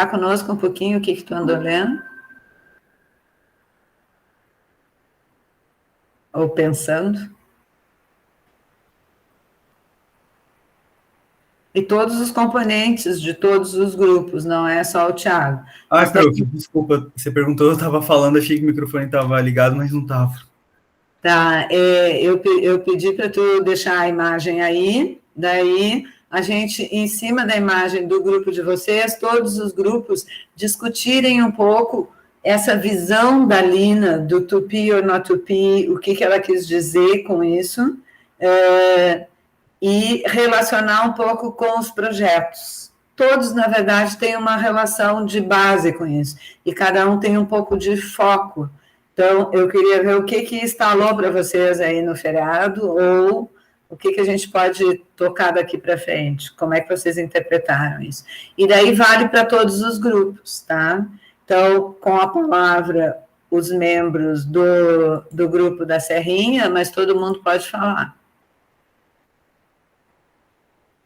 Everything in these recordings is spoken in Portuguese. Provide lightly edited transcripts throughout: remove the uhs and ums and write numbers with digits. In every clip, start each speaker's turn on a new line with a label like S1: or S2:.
S1: conosco um pouquinho o que tu andou lendo? Ou pensando? E todos os componentes de todos os grupos, não é só o Thiago.
S2: Ai, prof, desculpa, você perguntou, eu estava falando, achei que o microfone estava ligado, mas não estava.
S1: Tá, eu pedi para tu deixar a imagem aí, daí a gente, em cima da imagem do grupo de vocês, todos os grupos discutirem um pouco essa visão da Lina, do Tupi or not Tupi, o que ela quis dizer com isso, e relacionar um pouco com os projetos. Todos, na verdade, têm uma relação de base com isso, e cada um tem um pouco de foco. Então, eu queria ver o que instalou para vocês aí no feriado, ou o que a gente pode tocar daqui para frente, como é que vocês interpretaram isso. E daí vale para todos os grupos, tá? Então, com a palavra, os membros do grupo da Serrinha, mas todo mundo pode falar.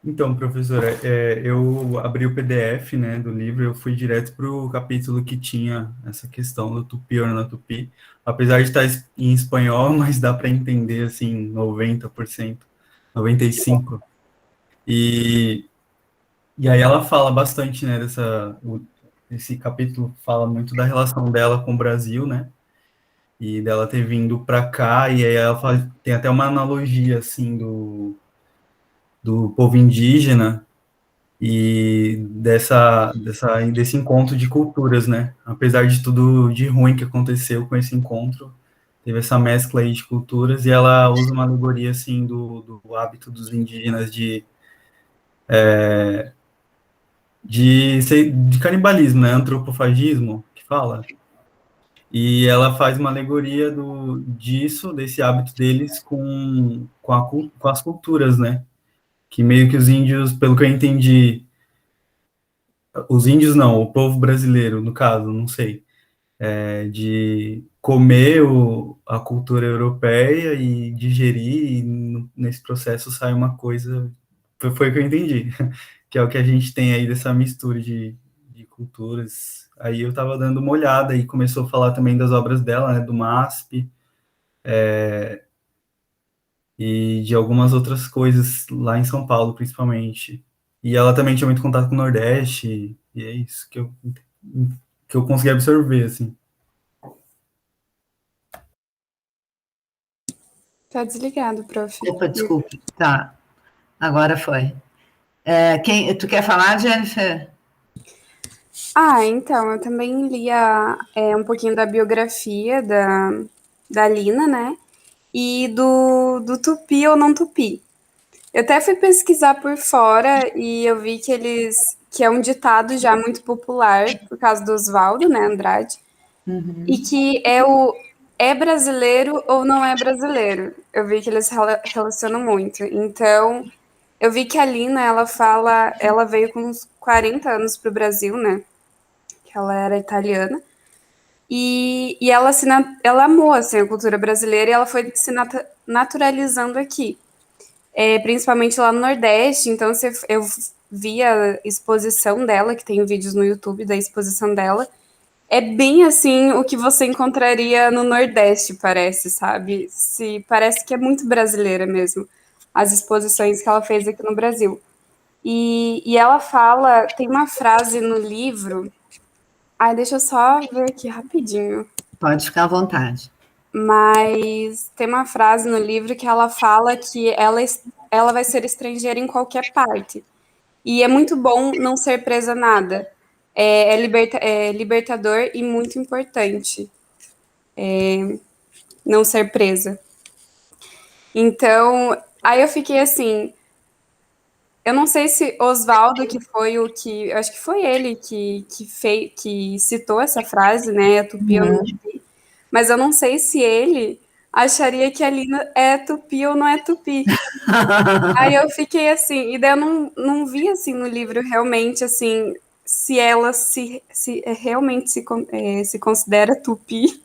S2: Então, professora, eu abri o PDF, né, do livro, eu fui direto para o capítulo que tinha essa questão do tupi ou não tupi, apesar de estar em espanhol, mas dá para entender, assim, 90%, 95%. E aí ela fala bastante, né, esse capítulo fala muito da relação dela com o Brasil, né, e dela ter vindo para cá, e aí ela fala, tem até uma analogia, assim, do povo indígena, e desse encontro de culturas, né? Apesar de tudo de ruim que aconteceu com esse encontro, teve essa mescla aí de culturas, e ela usa uma alegoria, assim, do hábito dos indígenas de canibalismo, né? Antropofagismo, que fala. E ela faz uma alegoria desse hábito deles com as culturas, né? Que meio que os índios, pelo que eu entendi, os índios não, o povo brasileiro, no caso, não sei, de comer a cultura europeia e digerir, e nesse processo sai uma coisa, foi o que eu entendi, que é o que a gente tem aí dessa mistura de culturas. Aí eu estava dando uma olhada e começou a falar também das obras dela, né, do MASP, e de algumas outras coisas lá em São Paulo, principalmente. E ela também tinha muito contato com o Nordeste, e é isso que eu consegui absorver, assim.
S3: Tá desligado, prof.
S1: Opa, desculpe. Tá, agora foi. Tu quer falar, Jennifer?
S3: Então, eu também lia um pouquinho da biografia da Lina, né? E do Tupi ou não Tupi. Eu até fui pesquisar por fora e eu vi que é um ditado já muito popular, por causa do Oswaldo, né, Andrade, e que é brasileiro ou não é brasileiro. Eu vi que eles relacionam muito. Então, eu vi que a Lina, ela veio com uns 40 anos para o Brasil, né? Que ela era italiana. E ela amou assim, a cultura brasileira e ela foi se naturalizando aqui. Principalmente lá no Nordeste. Então, eu vi a exposição dela, que tem vídeos no YouTube da exposição dela. É bem assim o que você encontraria no Nordeste, parece, sabe? Parece que é muito brasileira mesmo, as exposições que ela fez aqui no Brasil. E ela fala, tem uma frase no livro. Deixa eu só ver aqui rapidinho.
S1: Pode ficar à vontade.
S3: Mas tem uma frase no livro que ela fala que ela vai ser estrangeira em qualquer parte. E é muito bom não ser presa a nada. É libertador e muito importante não ser presa. Então, aí eu fiquei assim. Eu não sei se Oswaldo, que foi eu acho que foi ele que citou essa frase, né? Tupi ou não tupi. Mas eu não sei se ele acharia que a Lina é tupi ou não é tupi. Aí eu fiquei assim, e daí eu não vi assim no livro realmente assim se ela realmente se considera tupi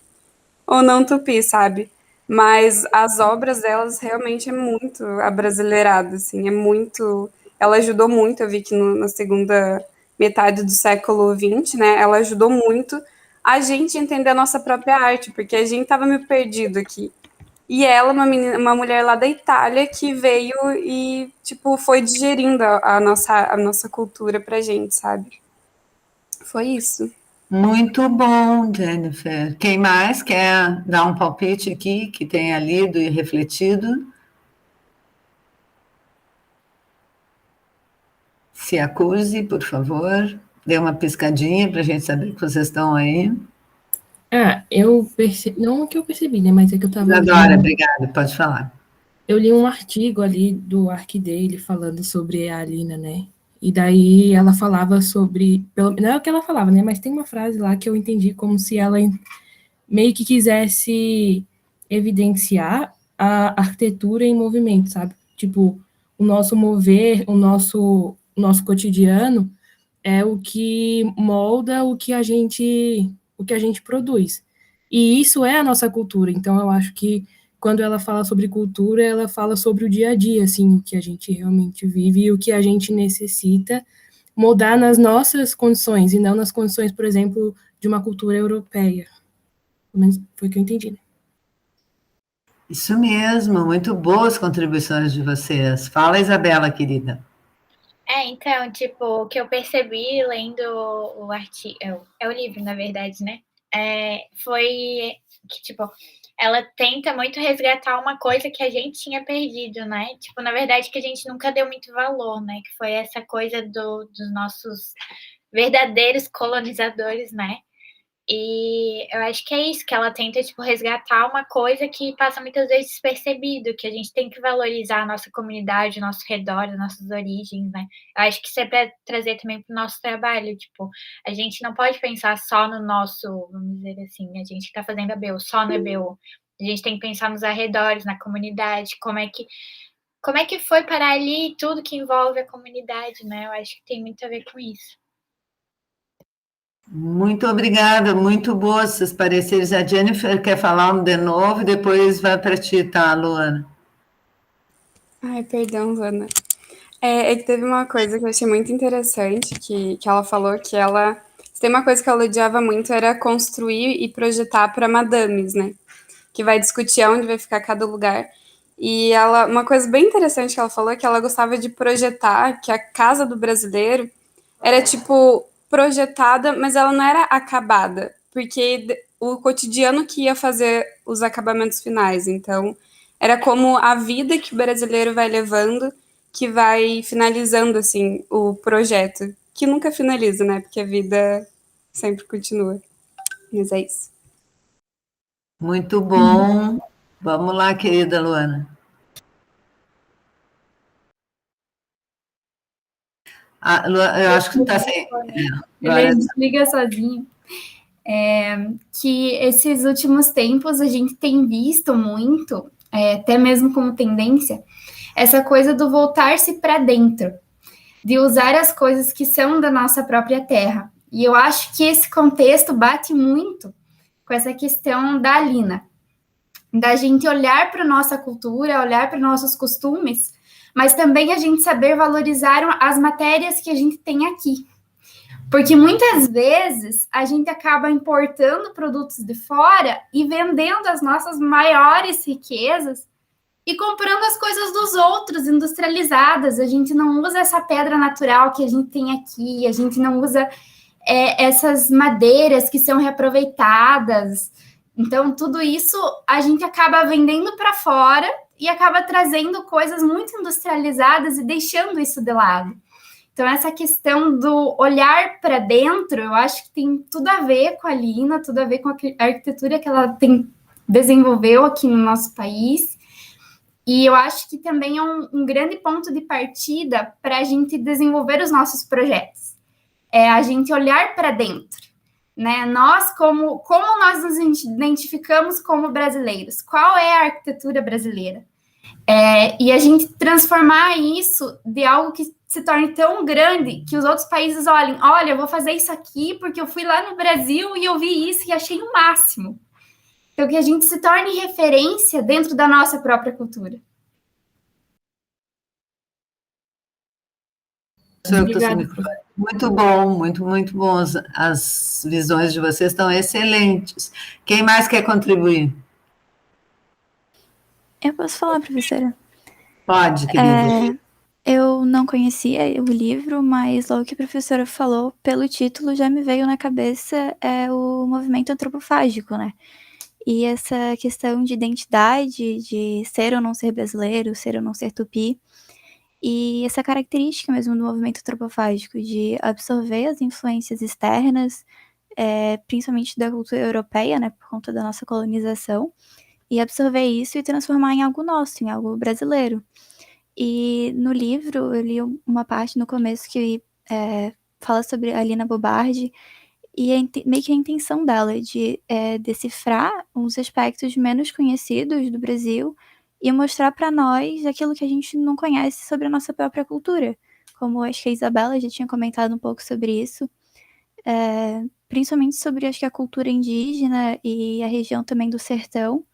S3: ou não tupi, sabe? Mas as obras delas realmente é muito abrasileirada, assim, é muito. Ela ajudou muito, eu vi que na segunda metade do século XX, né? Ela ajudou muito a gente a entender a nossa própria arte, porque a gente estava meio perdido aqui. E ela, uma mulher lá da Itália, que veio e, tipo, foi digerindo a nossa cultura pra gente, sabe? Foi isso.
S1: Muito bom, Jennifer. Quem mais quer dar um palpite aqui, que tenha lido e refletido? Se acuse, por favor. Dê uma piscadinha para a gente saber que vocês estão aí.
S4: Eu percebi, não que eu percebi, né, mas é que eu tava
S1: Adora,
S4: lendo,
S1: obrigada, pode falar.
S4: eu li um artigo ali do Arc Daily falando sobre a Alina, né, e daí ela falava sobre, não é o que ela falava, né, mas tem uma frase lá que eu entendi como se ela meio que quisesse evidenciar a arquitetura em movimento, sabe? Tipo, o nosso mover, o nosso cotidiano é o que molda o que a gente produz. E isso é a nossa cultura. Então, eu acho que quando ela fala sobre cultura, ela fala sobre o dia a dia, assim, o que a gente realmente vive e o que a gente necessita moldar nas nossas condições, e não nas condições, por exemplo, de uma cultura europeia. Pelo menos foi o que eu entendi, né?
S1: Isso mesmo, muito boas contribuições de vocês. Fala, Isabela, querida.
S5: Então, tipo, o que eu percebi lendo o artigo, é o livro, na verdade, né? Foi que, tipo, ela tenta muito resgatar uma coisa que a gente tinha perdido, né? Tipo, na verdade, que a gente nunca deu muito valor, né? Que foi essa coisa dos nossos verdadeiros colonizadores, né? E eu acho que é isso, que ela tenta, tipo, resgatar uma coisa que passa muitas vezes despercebido, que a gente tem que valorizar a nossa comunidade, o nosso redor, as nossas origens, né? Eu acho que isso é para trazer também para o nosso trabalho, tipo, a gente não pode pensar só no nosso, vamos dizer assim, a gente que está fazendo a BU, só na BU. A gente tem que pensar nos arredores, na comunidade, como é que foi parar ali tudo que envolve a comunidade, né? Eu acho que tem muito a ver com isso.
S1: Muito obrigada, muito boas esses pareceres. A Jennifer quer falar um de novo e depois vai para ti, tá, Luana?
S3: Ai, perdão, Luana. É que teve uma coisa que eu achei muito interessante, que ela falou que ela... Se tem uma coisa que ela odiava muito, era construir e projetar para madames, né? Que vai discutir onde vai ficar cada lugar. E ela, uma coisa bem interessante que ela falou é que ela gostava de projetar que a casa do brasileiro era, tipo, projetada, mas ela não era acabada, porque o cotidiano que ia fazer os acabamentos finais. Então, era como a vida que o brasileiro vai levando que vai finalizando, assim, o projeto. Que nunca finaliza, né? Porque a vida sempre continua. Mas é isso.
S1: Muito bom. Vamos lá, querida Luana. Eu acho que está sem.
S6: Ele desliga sozinho. Que esses últimos tempos a gente tem visto muito, até mesmo como tendência, essa coisa do voltar-se para dentro, de usar as coisas que são da nossa própria terra. E eu acho que esse contexto bate muito com essa questão da Alina, da gente olhar para a nossa cultura, olhar para nossos costumes, mas também a gente saber valorizar as matérias que a gente tem aqui. Porque muitas vezes a gente acaba importando produtos de fora e vendendo as nossas maiores riquezas e comprando as coisas dos outros industrializadas. A gente não usa essa pedra natural que a gente tem aqui, a gente não usa essas madeiras que são reaproveitadas. Então, tudo isso a gente acaba vendendo para fora e acaba trazendo coisas muito industrializadas e deixando isso de lado. Então, essa questão do olhar para dentro, eu acho que tem tudo a ver com a Lina, tudo a ver com a arquitetura que ela desenvolveu aqui no nosso país. E eu acho que também é um grande ponto de partida para a gente desenvolver os nossos projetos. É a gente olhar para dentro, né? Nós, como nós nos identificamos como brasileiros? Qual é a arquitetura brasileira? E a gente transformar isso de algo que se torne tão grande que os outros países olhem, olha, eu vou fazer isso aqui porque eu fui lá no Brasil e eu vi isso e achei o máximo. Então, que a gente se torne referência dentro da nossa própria cultura.
S1: Sou eu que estou sem
S4: Obrigada.
S1: microfone. Muito bom, muito bom. As visões de vocês estão excelentes. Quem mais quer contribuir?
S7: Eu posso falar, professora?
S1: Pode, querida.
S7: Eu não conhecia o livro, mas logo que a professora falou, pelo título já me veio na cabeça o movimento antropofágico, né? E essa questão de identidade, de ser ou não ser brasileiro, ser ou não ser tupi, e essa característica mesmo do movimento antropofágico, de absorver as influências externas, principalmente da cultura europeia, né, por conta da nossa colonização, e absorver isso e transformar em algo nosso, em algo brasileiro. E no livro, eu li uma parte no começo que fala sobre a Lina Bobardi, e meio que a intenção dela de decifrar uns aspectos menos conhecidos do Brasil e mostrar para nós aquilo que a gente não conhece sobre a nossa própria cultura. Como acho que a Isabela já tinha comentado um pouco sobre isso, principalmente sobre acho que a cultura indígena e a região também do sertão,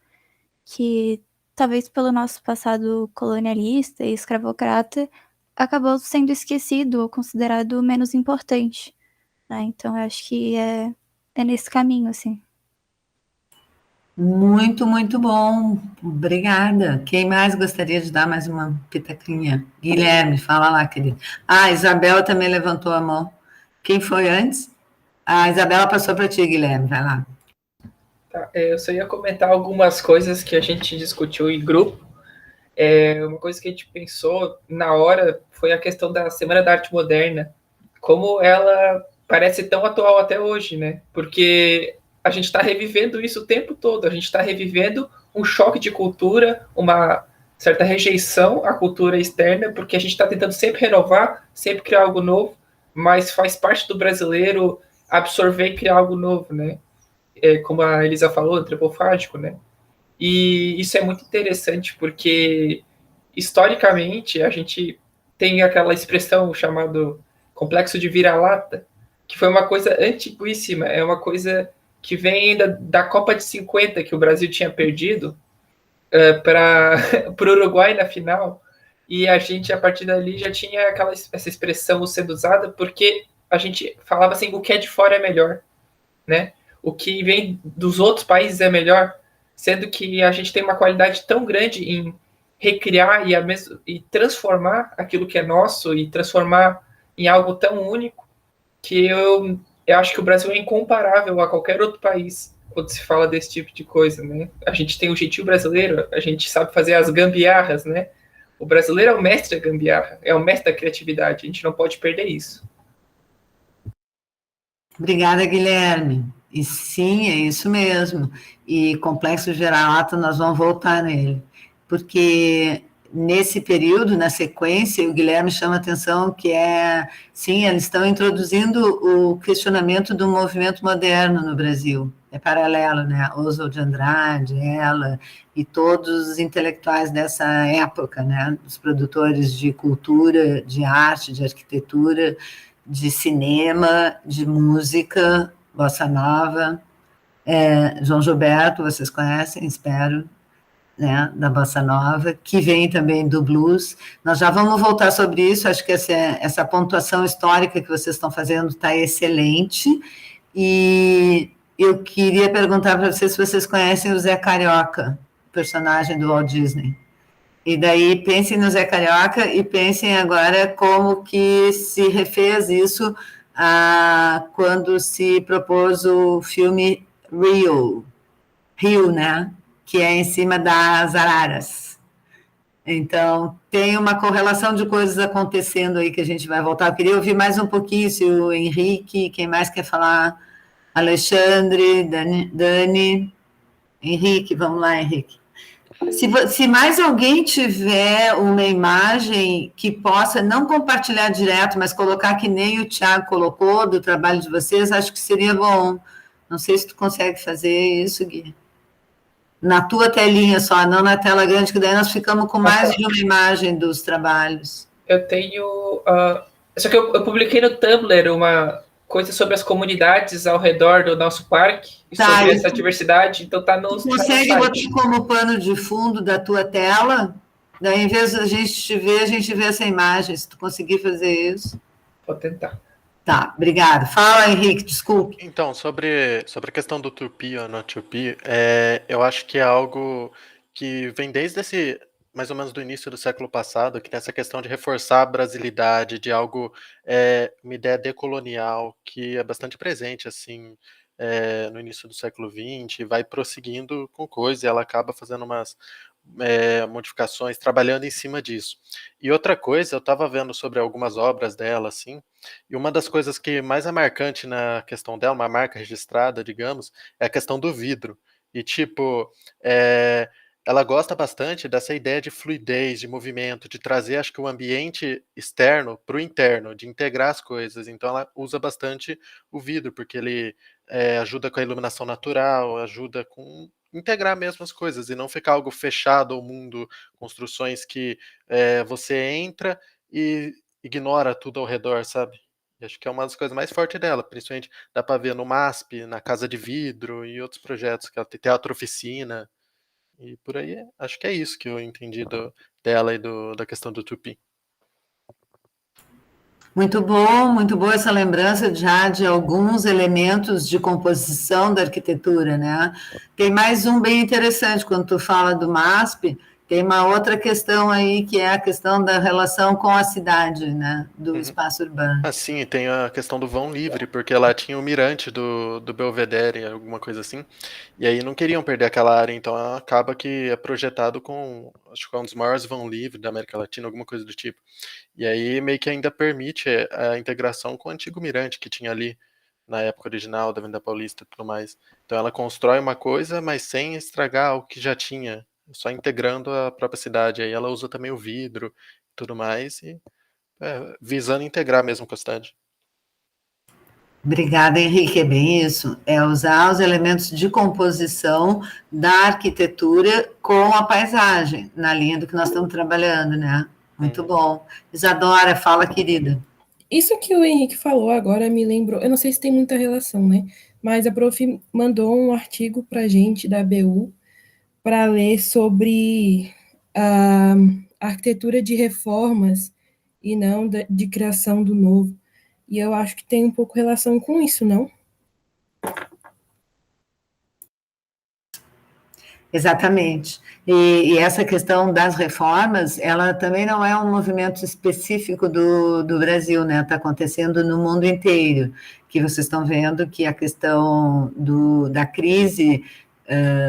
S7: que talvez pelo nosso passado colonialista e escravocrata acabou sendo esquecido ou considerado menos importante. Né? Então, eu acho que é nesse caminho, assim.
S1: Muito bom. Obrigada. Quem mais gostaria de dar mais uma pitaquinha? Guilherme, fala lá, querido. Ah, a Isabela também levantou a mão. Quem foi antes? A Isabela passou para ti, Guilherme. Vai lá.
S8: Tá, eu só ia comentar algumas coisas que a gente discutiu em grupo. Uma coisa que a gente pensou na hora foi a questão da Semana da Arte Moderna. Como ela parece tão atual até hoje, né? Porque a gente está revivendo isso o tempo todo. A gente está revivendo um choque de cultura, uma certa rejeição à cultura externa, porque a gente está tentando sempre renovar, sempre criar algo novo, mas faz parte do brasileiro absorver e criar algo novo, né? Como a Elisa falou, antropofágico, né? E isso é muito interessante, porque historicamente a gente tem aquela expressão chamada complexo de vira-lata, que foi uma coisa antiguíssima, é uma coisa que vem ainda da Copa de 50, que o Brasil tinha perdido para o Uruguai na final, e a gente, a partir dali, já tinha essa expressão sendo usada, porque a gente falava assim, o que é de fora é melhor, né? O que vem dos outros países é melhor, sendo que a gente tem uma qualidade tão grande em recriar e transformar aquilo que é nosso e transformar em algo tão único que eu acho que o Brasil é incomparável a qualquer outro país quando se fala desse tipo de coisa, né? A gente tem o jeitinho brasileiro, a gente sabe fazer as gambiarras, né? O brasileiro é o mestre da gambiarra, é o mestre da criatividade, a gente não pode perder isso.
S1: Obrigada, Guilherme. E sim, é isso mesmo. E complexo de vira-lata, nós vamos voltar nele. Porque nesse período, na sequência, o Guilherme chama a atenção que sim, eles estão introduzindo o questionamento do movimento moderno no Brasil. É paralelo, né? Oswald de Andrade, ela e todos os intelectuais dessa época, né? Os produtores de cultura, de arte, de arquitetura, de cinema, de música, bossa nova, João Gilberto, vocês conhecem, espero, né, da bossa nova, que vem também do blues. Nós já vamos voltar sobre isso, acho que essa pontuação histórica que vocês estão fazendo está excelente, e eu queria perguntar para vocês se vocês conhecem o Zé Carioca, personagem do Walt Disney. E daí pensem no Zé Carioca e pensem agora como que se refez isso quando se propôs o filme Rio, né? Que é em cima das araras. Então, tem uma correlação de coisas acontecendo aí que a gente vai voltar. Eu queria ouvir mais um pouquinho se o Henrique, quem mais quer falar? Alexandre, Dani. Henrique, vamos lá, Henrique. Se mais alguém tiver uma imagem que possa não compartilhar direto, mas colocar que nem o Thiago colocou do trabalho de vocês, acho que seria bom. Não sei se tu consegue fazer isso, Gui. Na tua telinha só, não na tela grande, que daí nós ficamos com mais de uma imagem dos trabalhos.
S8: Eu tenho... só que eu publiquei no Tumblr uma coisa sobre as comunidades ao redor do nosso parque, sobre essa diversidade, então tá no
S1: consegue
S8: site.
S1: botar como pano de fundo da tua tela? Daí, em vez da gente te ver, a gente vê essa imagem, se tu conseguir fazer isso.
S8: Vou tentar.
S1: Tá, obrigado. Fala, Henrique, desculpe.
S9: Então, sobre a questão do tupi ou não tupi, eu acho que é algo que vem desde mais ou menos do início do século passado, que tem essa questão de reforçar a brasilidade, de algo, uma ideia decolonial, que é bastante presente, assim, no início do século XX, vai prosseguindo com coisa, e ela acaba fazendo umas modificações, trabalhando em cima disso. E outra coisa, eu estava vendo sobre algumas obras dela, assim, e uma das coisas que mais é marcante na questão dela, uma marca registrada, digamos, é a questão do vidro. E, tipo, ela gosta bastante dessa ideia de fluidez, de movimento, de trazer, acho que, o ambiente externo para o interno, de integrar as coisas. Então, ela usa bastante o vidro, porque ele ajuda com a iluminação natural, ajuda com integrar mesmo as coisas e não ficar algo fechado ao mundo, construções que você entra e ignora tudo ao redor, sabe? E acho que é uma das coisas mais fortes dela, principalmente dá para ver no MASP, na Casa de Vidro e outros projetos, que ela tem teatro oficina, e por aí, acho que é isso que eu entendi dela e da questão do Tupi.
S1: Muito boa essa lembrança já de alguns elementos de composição da arquitetura, né? Tem mais um bem interessante, quando tu fala do MASP, tem uma outra questão aí, que é a questão da relação com a cidade, né? Do espaço urbano.
S9: Ah, sim, e tem a questão do vão livre, porque lá tinha o mirante do Belvedere, alguma coisa assim, e aí não queriam perder aquela área, então acaba que é projetado com, acho que é um dos maiores vão livre da América Latina, alguma coisa do tipo. E aí meio que ainda permite a integração com o antigo mirante que tinha ali na época original da Avenida Paulista e tudo mais. Então ela constrói uma coisa, mas sem estragar o que já tinha, só integrando a própria cidade. Aí ela usa também o vidro e tudo mais, e visando integrar mesmo com a cidade.
S1: Obrigada, Henrique, é bem isso. É usar os elementos de composição da arquitetura com a paisagem, na linha do que nós estamos trabalhando, né? Muito bom. Isadora, fala, querida.
S4: Isso que o Henrique falou agora me lembrou, eu não sei se tem muita relação, né? Mas a prof mandou um artigo para a gente da BU para ler sobre a arquitetura de reformas e não de criação do novo. E eu acho que tem um pouco relação com isso, não?
S1: Exatamente. E essa questão das reformas, ela também não é um movimento específico do Brasil, né? Está acontecendo no mundo inteiro, que vocês estão vendo que a questão da crise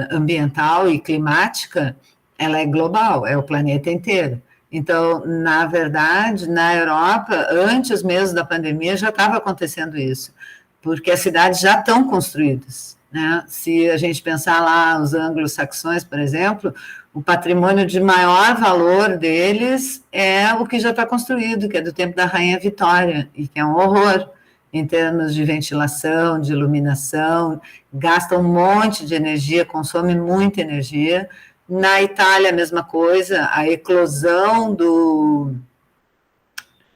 S1: ambiental e climática, ela é global, é o planeta inteiro. Então, na verdade, na Europa, antes mesmo da pandemia, já estava acontecendo isso, porque as cidades já estão construídas, né? Se a gente pensar lá os anglo-saxões, por exemplo, o patrimônio de maior valor deles é o que já está construído, que é do tempo da Rainha Vitória, e que é um horror em termos de ventilação, de iluminação, gasta um monte de energia, consome muita energia. Na Itália, a mesma coisa, a eclosão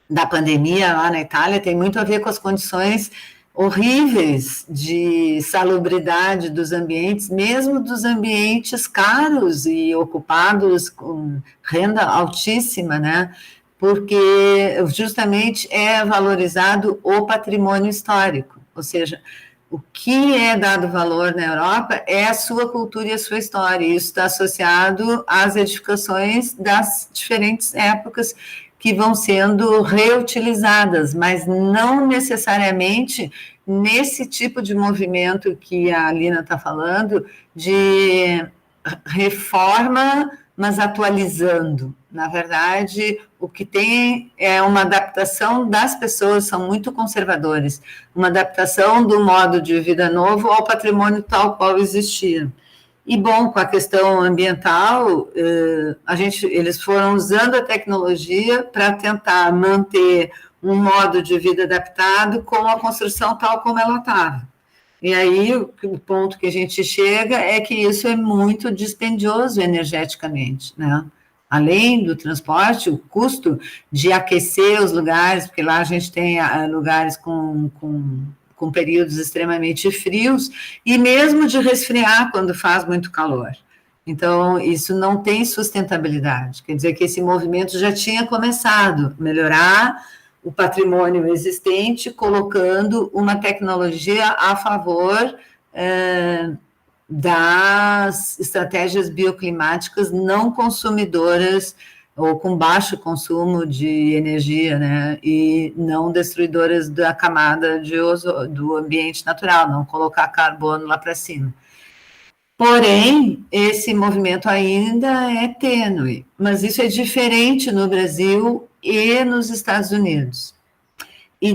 S1: da pandemia lá na Itália tem muito a ver com as condições horríveis de salubridade dos ambientes, mesmo dos ambientes caros e ocupados com renda altíssima, né? Porque justamente é valorizado o patrimônio histórico, ou seja, o que é dado valor na Europa é a sua cultura e a sua história, e isso está associado às edificações das diferentes épocas que vão sendo reutilizadas, mas não necessariamente nesse tipo de movimento que a Alina está falando, de reforma, mas atualizando. Na verdade, o que tem é uma adaptação das pessoas, são muito conservadores, uma adaptação do modo de vida novo ao patrimônio tal qual existia. E, bom, com a questão ambiental, eles foram usando a tecnologia para tentar manter um modo de vida adaptado com a construção tal como ela estava. E aí, o ponto que a gente chega é que isso é muito dispendioso energeticamente, né? Além do transporte, o custo de aquecer os lugares, porque lá a gente tem lugares com períodos extremamente frios, e mesmo de resfriar quando faz muito calor. Então, isso não tem sustentabilidade. Quer dizer que esse movimento já tinha começado, melhorar o patrimônio existente, colocando uma tecnologia a favor das estratégias bioclimáticas não consumidoras ou com baixo consumo de energia, né, e não destruidoras da camada do ambiente natural, não colocar carbono lá para cima. Porém, esse movimento ainda é tênue, mas isso é diferente no Brasil e nos Estados Unidos. E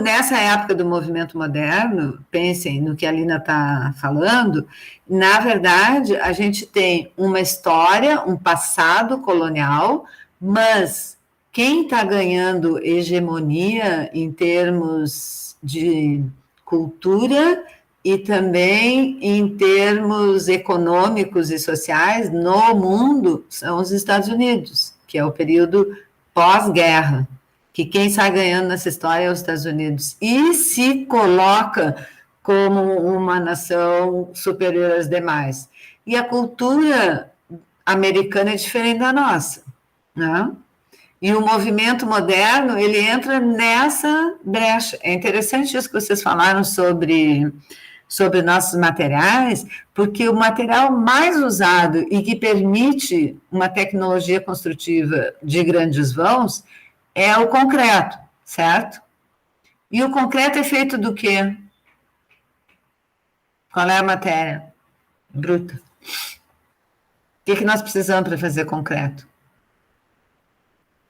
S1: nessa época do movimento moderno, pensem no que a Lina está falando, na verdade, a gente tem uma história, um passado colonial, mas quem está ganhando hegemonia em termos de cultura e também em termos econômicos e sociais no mundo são os Estados Unidos, que é o período pós-guerra, que quem sai ganhando nessa história é os Estados Unidos, e se coloca como uma nação superior às demais. E a cultura americana é diferente da nossa, né? E o movimento moderno, ele entra nessa brecha. É interessante isso que vocês falaram sobre nossos materiais, porque o material mais usado e que permite uma tecnologia construtiva de grandes vãos é o concreto, certo? E o concreto é feito do quê? Qual é a matéria bruta? O que nós precisamos para fazer concreto?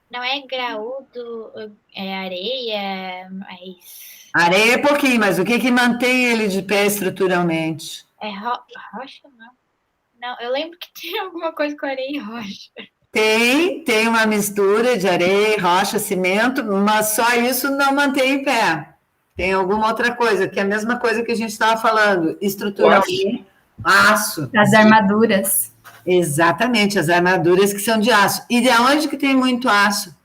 S5: Não é graúdo, é areia, mas...
S1: Areia é pouquinho, mas o que mantém ele de pé estruturalmente?
S5: É rocha, não? Não, eu lembro que tinha alguma coisa com areia e rocha.
S1: Tem uma mistura de areia, rocha, cimento, mas só isso não mantém em pé. Tem alguma outra coisa, que é a mesma coisa que a gente estava falando, estruturalmente, aço.
S6: As armaduras.
S1: Exatamente, as armaduras que são de aço. E de onde que tem muito aço?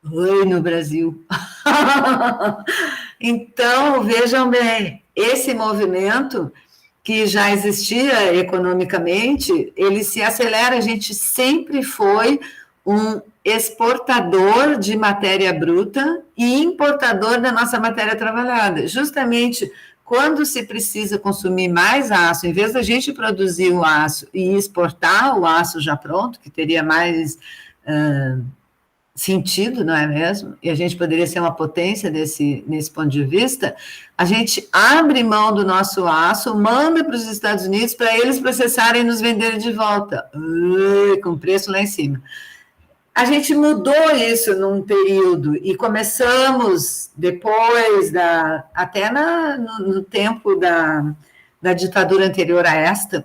S1: Oi, no Brasil. Então, vejam bem, esse movimento que já existia economicamente, ele se acelera, a gente sempre foi um exportador de matéria bruta e importador da nossa matéria trabalhada. Justamente quando se precisa consumir mais aço, em vez da gente produzir o aço e exportar o aço já pronto, que teria mais sentido, não é mesmo? E a gente poderia ser uma potência nesse ponto de vista, a gente abre mão do nosso aço, manda para os Estados Unidos para eles processarem e nos venderem de volta, com preço lá em cima. A gente mudou isso num período e começamos depois, até no tempo da ditadura anterior a esta,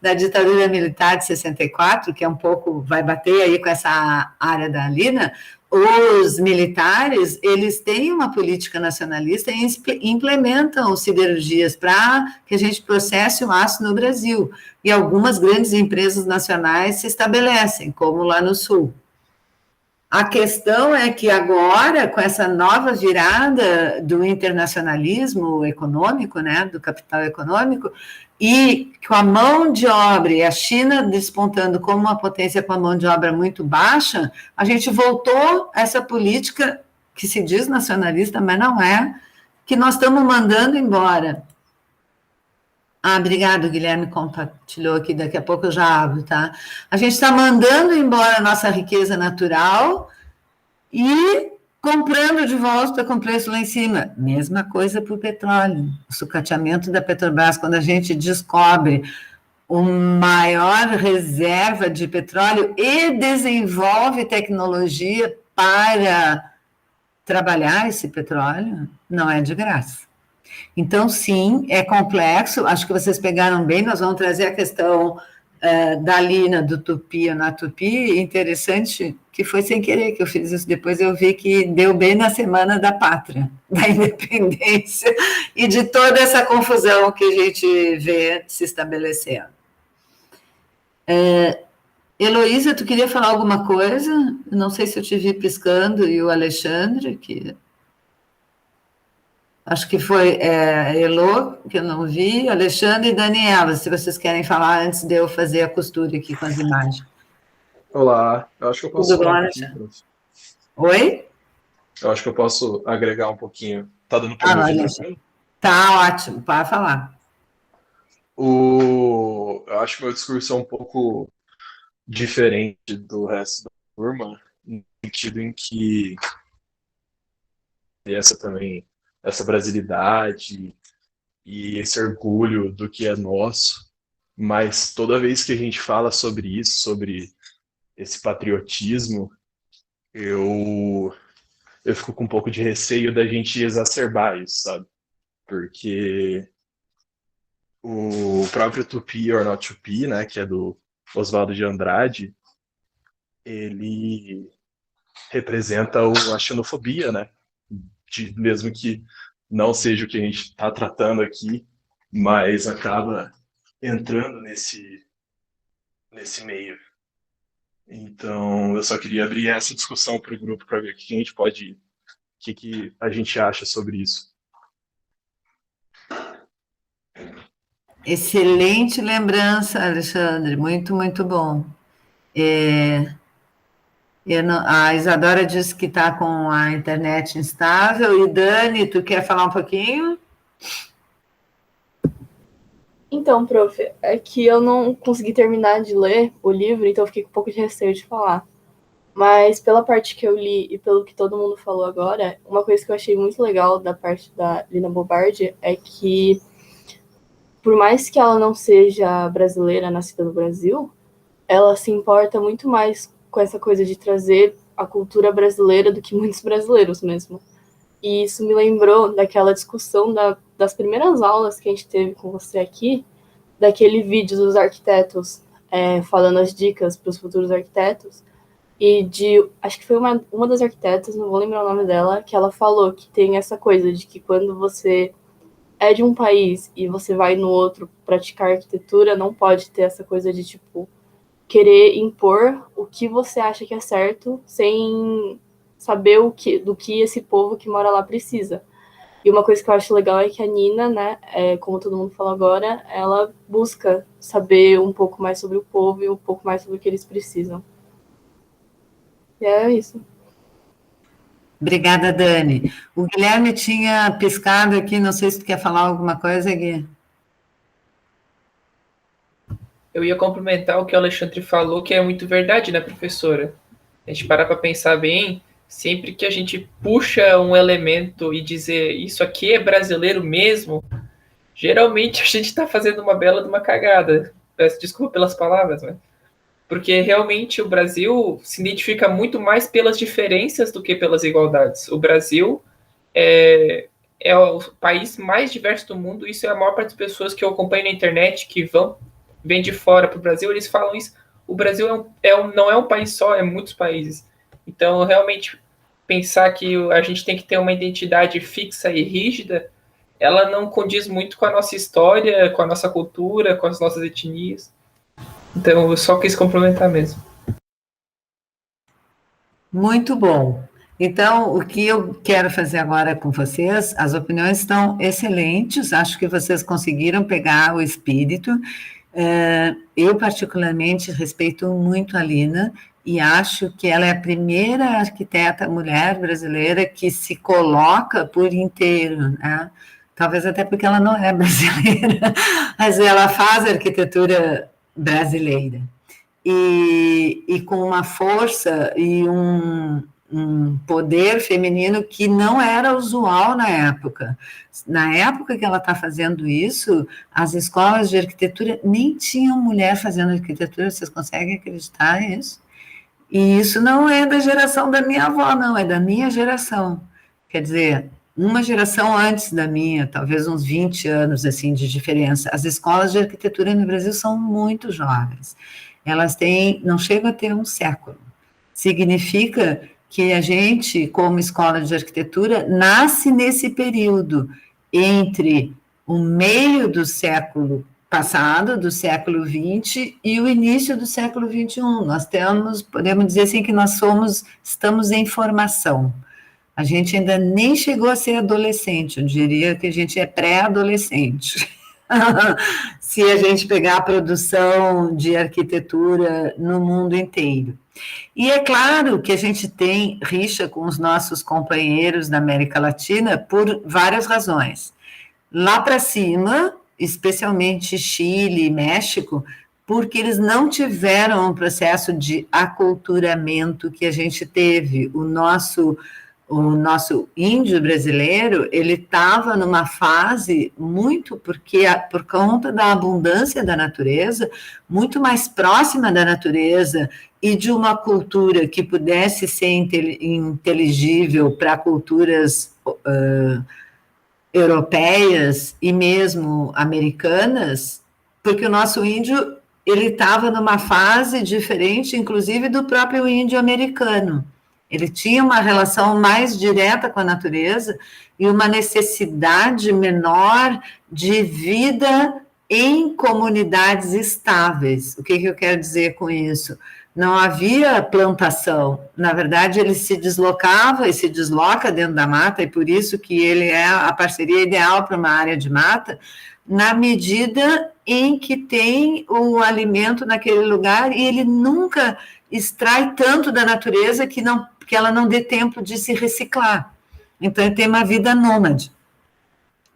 S1: da ditadura militar de 64, que é um pouco, vai bater aí com essa área da Lina, os militares, eles têm uma política nacionalista e implementam siderurgias para que a gente processe o aço no Brasil. E algumas grandes empresas nacionais se estabelecem, como lá no Sul. A questão é que agora, com essa nova virada do internacionalismo econômico, né, do capital econômico, e com a mão de obra, e a China despontando como uma potência com a mão de obra muito baixa, a gente voltou a essa política que se diz nacionalista, mas não é, que nós estamos mandando embora. Obrigado, Guilherme compartilhou aqui, daqui a pouco eu já abro, tá? A gente está mandando embora a nossa riqueza natural e comprando de volta com preço lá em cima. Mesma coisa para o petróleo. O sucateamento da Petrobras, quando a gente descobre uma maior reserva de petróleo e desenvolve tecnologia para trabalhar esse petróleo, não é de graça. Então, sim, é complexo, acho que vocês pegaram bem, nós vamos trazer a questão da Lina, do Tupi ou na Tupi, interessante, que foi sem querer que eu fiz isso, depois eu vi que deu bem na Semana da Pátria, da Independência, e de toda essa confusão que a gente vê se estabelecendo. Heloísa, tu queria falar alguma coisa? Não sei se eu te vi piscando, e o Alexandre, que... Acho que foi Elo, que eu não vi, Alexandre e Daniela, se vocês querem falar antes de eu fazer a costura aqui com as imagens.
S10: Olá, eu acho que eu posso
S1: Tudo bom,
S10: falar.
S1: Alexandre? Oi?
S10: Eu acho que eu posso agregar um pouquinho. Tá dando para me ouvir
S1: Olha,
S10: também?
S1: tá ótimo, pode falar.
S10: Eu acho que meu discurso é um pouco diferente do resto da turma, no sentido em que essa também, essa brasilidade e esse orgulho do que é nosso, mas toda vez que a gente fala sobre isso, sobre esse patriotismo, eu fico com um pouco de receio da gente exacerbar isso, sabe? Porque o próprio Tupi or Not Tupi, né, que é do Oswaldo de Andrade, ele representa a xenofobia, né? Mesmo que não seja o que a gente está tratando aqui, mas acaba entrando nesse meio. Então, eu só queria abrir essa discussão para o grupo para ver o que a gente pode, o que a gente acha sobre isso.
S1: Excelente lembrança, Alexandre, muito, muito bom. A Isadora disse que está com a internet instável. E Dani, tu quer falar um pouquinho?
S11: Então, prof, é que eu não consegui terminar de ler o livro, então eu fiquei com um pouco de receio de falar. Mas pela parte que eu li e pelo que todo mundo falou agora, uma coisa que eu achei muito legal da parte da Lina Bobardi é que, por mais que ela não seja brasileira, nascida no Brasil, ela se importa muito mais com essa coisa de trazer a cultura brasileira do que muitos brasileiros mesmo. E isso me lembrou daquela discussão das primeiras aulas que a gente teve com você aqui, daquele vídeo dos arquitetos falando as dicas para os futuros arquitetos, e acho que foi uma das arquitetas, não vou lembrar o nome dela, que ela falou que tem essa coisa de que quando você é de um país e você vai no outro praticar arquitetura, não pode ter essa coisa de, tipo, querer impor o que você acha que é certo sem saber do que esse povo que mora lá precisa. E uma coisa que eu acho legal é que a Nina, né, como todo mundo falou agora, ela busca saber um pouco mais sobre o povo e um pouco mais sobre o que eles precisam. E é isso.
S1: Obrigada, Dani. O Guilherme tinha piscado aqui, não sei se tu quer falar alguma coisa, Gui.
S8: Eu ia complementar o que o Alexandre falou, que é muito verdade, né, professora? A gente parar para pensar bem, sempre que a gente puxa um elemento e dizer isso aqui é brasileiro mesmo, geralmente a gente está fazendo uma bela de uma cagada. Peço desculpa pelas palavras, né? Porque realmente o Brasil se identifica muito mais pelas diferenças do que pelas igualdades. O Brasil é o país mais diverso do mundo, isso é a maior parte das pessoas que eu acompanho na internet, que vêm de fora para o Brasil, eles falam isso. O Brasil não é um país só, é muitos países. Então, realmente, pensar que a gente tem que ter uma identidade fixa e rígida, ela não condiz muito com a nossa história, com a nossa cultura, com as nossas etnias. Então, eu só quis complementar mesmo.
S1: Muito bom. Então, o que eu quero fazer agora com vocês, as opiniões estão excelentes, acho que vocês conseguiram pegar o espírito. Eu, particularmente, respeito muito a Lina e acho que ela é a primeira arquiteta mulher brasileira que se coloca por inteiro, né? Talvez até porque ela não é brasileira, mas ela faz arquitetura brasileira. E com uma força e um poder feminino que não era usual na época. Na época que ela está fazendo isso, as escolas de arquitetura nem tinham mulher fazendo arquitetura, vocês conseguem acreditar nisso? E isso não é da geração da minha avó, não, é da minha geração. Quer dizer, uma geração antes da minha, talvez uns 20 anos assim, de diferença. As escolas de arquitetura no Brasil são muito jovens. Elas não chegam a ter um século. Significa que a gente, como escola de arquitetura, nasce nesse período entre o meio do século passado, do século XX, e o início do século XXI. Nós podemos dizer assim, que estamos em formação. A gente ainda nem chegou a ser adolescente, eu diria que a gente é pré-adolescente. Se a gente pegar a produção de arquitetura no mundo inteiro. E é claro que a gente tem rixa com os nossos companheiros da América Latina por várias razões. Lá para cima, especialmente Chile e México, porque eles não tiveram um processo de aculturamento que a gente teve. O nosso índio brasileiro, ele estava numa fase muito, por conta da abundância da natureza, muito mais próxima da natureza e de uma cultura que pudesse ser inteligível para culturas europeias e mesmo americanas, porque o nosso índio, ele estava numa fase diferente, inclusive, do próprio índio americano. Ele tinha uma relação mais direta com a natureza e uma necessidade menor de vida em comunidades estáveis. O que eu quero dizer com isso? Não havia plantação. Na verdade, ele se deslocava e se desloca dentro da mata, e por isso que ele é a parceria ideal para uma área de mata, na medida em que tem o alimento naquele lugar, e ele nunca extrai tanto da natureza que ela não dê tempo de se reciclar. Então, ele tem uma vida nômade.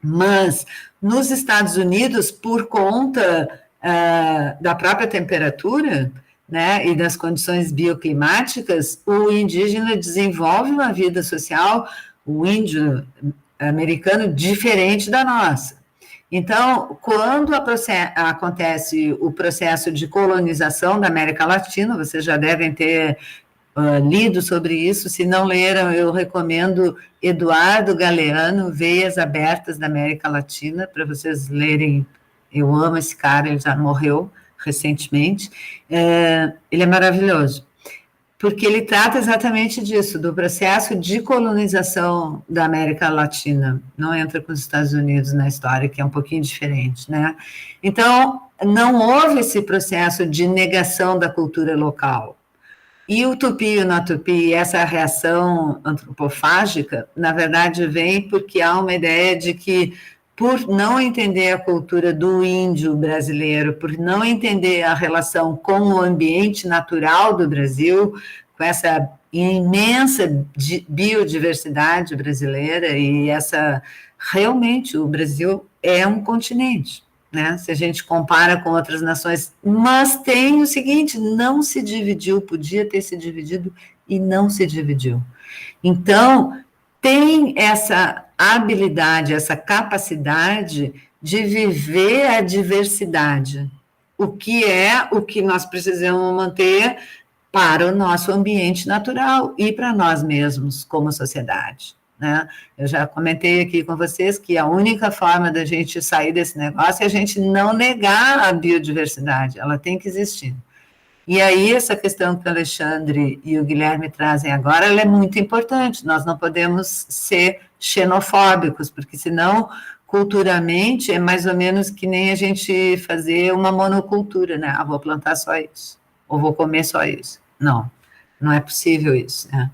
S1: Mas, nos Estados Unidos, por conta da própria temperatura, né, e das condições bioclimáticas, o indígena desenvolve uma vida social, o índio americano, diferente da nossa. Então, quando acontece o processo de colonização da América Latina, vocês já devem ter lido sobre isso. Se não leram, eu recomendo Eduardo Galeano, Veias Abertas da América Latina, para vocês lerem. Eu amo esse cara, ele já morreu recentemente. Ele é maravilhoso, porque ele trata exatamente disso, do processo de colonização da América Latina. Não entra com os Estados Unidos na história, que é um pouquinho diferente, né? Então, não houve esse processo de negação da cultura local. E o tupi e o não-tupi, essa reação antropofágica, na verdade, vem porque há uma ideia de que, por não entender a cultura do índio brasileiro, por não entender a relação com o ambiente natural do Brasil, com essa imensa biodiversidade brasileira, e realmente, o Brasil é um continente, né? Se a gente compara com outras nações, mas tem o seguinte, não se dividiu, podia ter se dividido e não se dividiu. Então, tem essa habilidade, essa capacidade de viver a diversidade, o que nós precisamos manter para o nosso ambiente natural e para nós mesmos como sociedade, né? Eu já comentei aqui com vocês que a única forma da gente sair desse negócio é a gente não negar a biodiversidade, ela tem que existir. E aí, essa questão que o Alexandre e o Guilherme trazem agora, ela é muito importante. Nós não podemos ser xenofóbicos, porque senão, culturalmente, é mais ou menos que nem a gente fazer uma monocultura, né? Vou plantar só isso, ou vou comer só isso. Não é possível isso, né?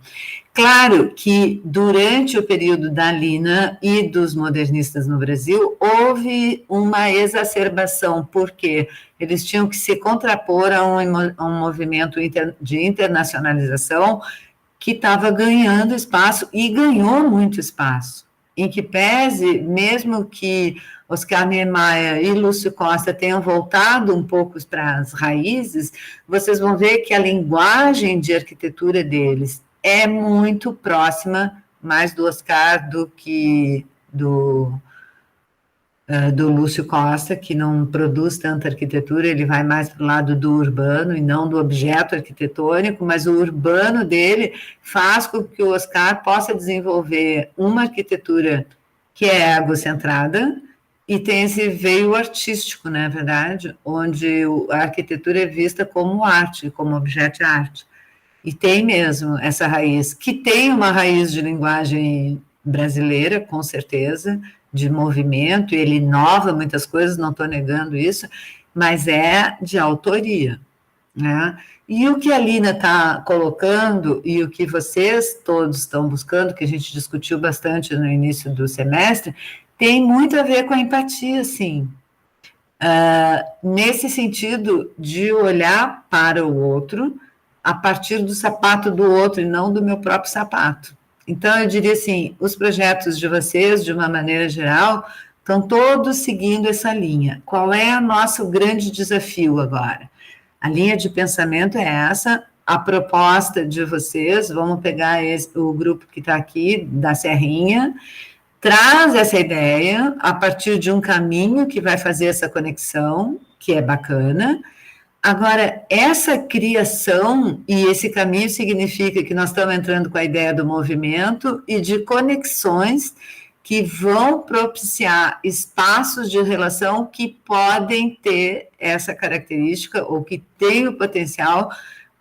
S1: Claro que durante o período da Lina e dos modernistas no Brasil, houve uma exacerbação, porque eles tinham que se contrapor a um movimento de internacionalização que estava ganhando espaço, e ganhou muito espaço, em que pese, mesmo que Oscar Niemeyer e Lúcio Costa tenham voltado um pouco para as raízes, vocês vão ver que a linguagem de arquitetura deles é muito próxima, mais do Oscar do que do Lúcio Costa, que não produz tanta arquitetura, ele vai mais para o lado do urbano e não do objeto arquitetônico, mas o urbano dele faz com que o Oscar possa desenvolver uma arquitetura que é egocentrada e tem esse veio artístico, na verdade, onde a arquitetura é vista como arte, como objeto de arte. E tem mesmo essa raiz, que tem uma raiz de linguagem brasileira, com certeza, de movimento, ele inova muitas coisas, não estou negando isso, mas é de autoria, né? E o que a Lina está colocando, e o que vocês todos estão buscando, que a gente discutiu bastante no início do semestre, tem muito a ver com a empatia, sim. Nesse sentido de olhar para o outro, a partir do sapato do outro e não do meu próprio sapato. Então, eu diria assim, os projetos de vocês, de uma maneira geral, estão todos seguindo essa linha. Qual é o nosso grande desafio agora? A linha de pensamento é essa, a proposta de vocês, vamos pegar o grupo que está aqui, da Serrinha, traz essa ideia a partir de um caminho que vai fazer essa conexão, que é bacana. Agora, essa criação e esse caminho significa que nós estamos entrando com a ideia do movimento e de conexões que vão propiciar espaços de relação que podem ter essa característica ou que têm o potencial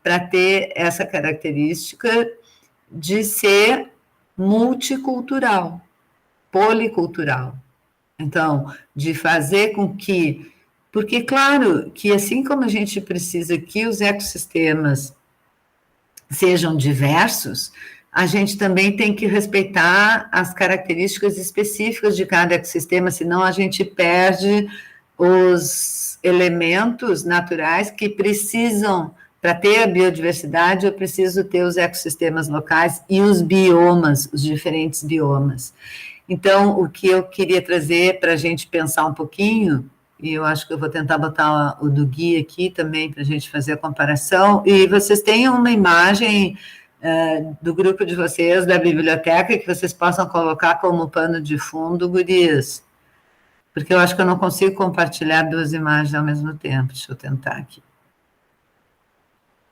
S1: para ter essa característica de ser multicultural, policultural. Então, de fazer com que... Porque, claro, que assim como a gente precisa que os ecossistemas sejam diversos, a gente também tem que respeitar as características específicas de cada ecossistema, senão a gente perde os elementos naturais que precisam, para ter a biodiversidade, eu preciso ter os ecossistemas locais e os biomas, os diferentes biomas. Então, o que eu queria trazer para a gente pensar um pouquinho, e eu acho que eu vou tentar botar o do Gui aqui também para a gente fazer a comparação, e vocês tenham uma imagem do grupo de vocês, da biblioteca, que vocês possam colocar como pano de fundo, gurias, porque eu acho que eu não consigo compartilhar duas imagens ao mesmo tempo, deixa eu tentar aqui,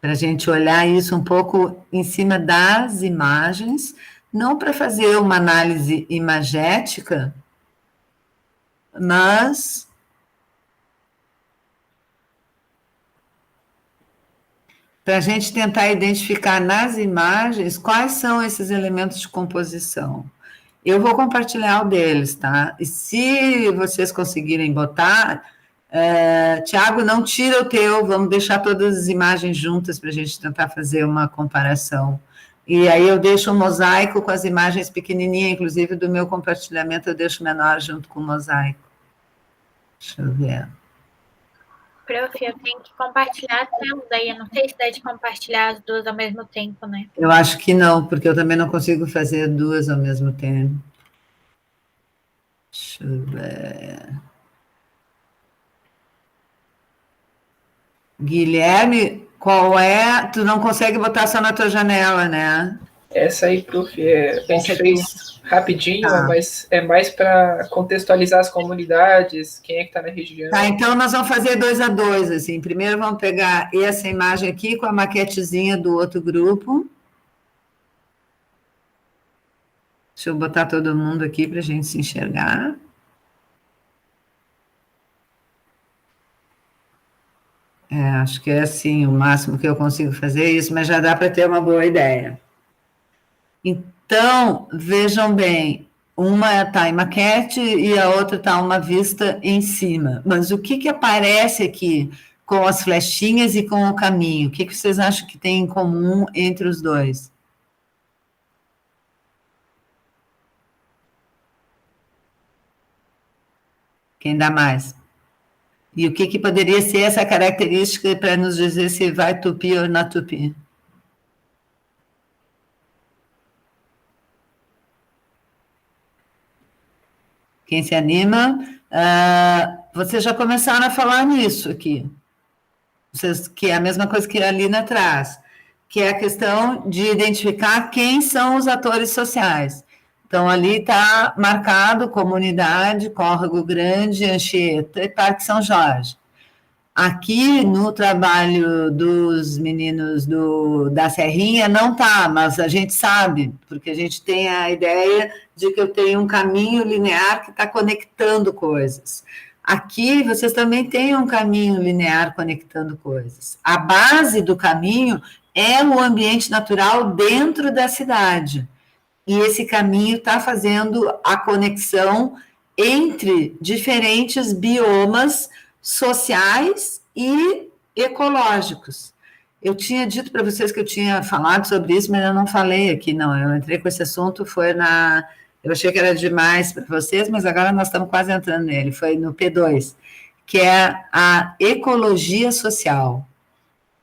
S1: para a gente olhar isso um pouco em cima das imagens, não para fazer uma análise imagética, mas... para a gente tentar identificar nas imagens quais são esses elementos de composição. Eu vou compartilhar o deles, tá? E se vocês conseguirem botar, Tiago, não tira o teu, vamos deixar todas as imagens juntas para a gente tentar fazer uma comparação. E aí eu deixo um mosaico com as imagens pequenininhas, inclusive do meu compartilhamento eu deixo menor junto com o mosaico. Deixa eu ver.
S5: Prof, eu tenho que compartilhar a tela, daí eu não sei se dá de compartilhar as duas ao mesmo tempo, né?
S1: Eu acho que não, porque eu também não consigo fazer duas ao mesmo tempo. Deixa eu ver. Guilherme, qual é? Tu não consegue botar só na tua janela, né?
S8: Essa aí, prof, a gente fez rapidinho, mas é mais para contextualizar as comunidades, quem é que está na região.
S1: Tá, então nós vamos fazer 2 a 2, assim. Primeiro vamos pegar essa imagem aqui com a maquetezinha do outro grupo. Deixa eu botar todo mundo aqui para a gente se enxergar. Acho que é assim, o máximo que eu consigo fazer isso, mas já dá para ter uma boa ideia. Então, vejam bem, uma está em maquete e a outra está uma vista em cima. Mas o que aparece aqui com as flechinhas e com o caminho? O que vocês acham que tem em comum entre os dois? Quem dá mais? E o que poderia ser essa característica para nos dizer se vai tupi ou não tupi? Quem se anima? Vocês já começaram a falar nisso aqui, que é a mesma coisa que a Alina traz, que é a questão de identificar quem são os atores sociais. Então, ali está marcado comunidade, Córrego Grande, Anchieta e Parque São Jorge. Aqui, no trabalho dos meninos da Serrinha, não está, mas a gente sabe, porque a gente tem a ideia de que eu tenho um caminho linear que está conectando coisas. Aqui, vocês também têm um caminho linear conectando coisas. A base do caminho é o ambiente natural dentro da cidade. E esse caminho está fazendo a conexão entre diferentes biomas sociais e ecológicos. Eu tinha dito para vocês que eu tinha falado sobre isso, mas eu não falei aqui, não. Eu entrei com esse assunto, eu achei que era demais para vocês, mas agora nós estamos quase entrando nele. Foi no P2, que é a ecologia social.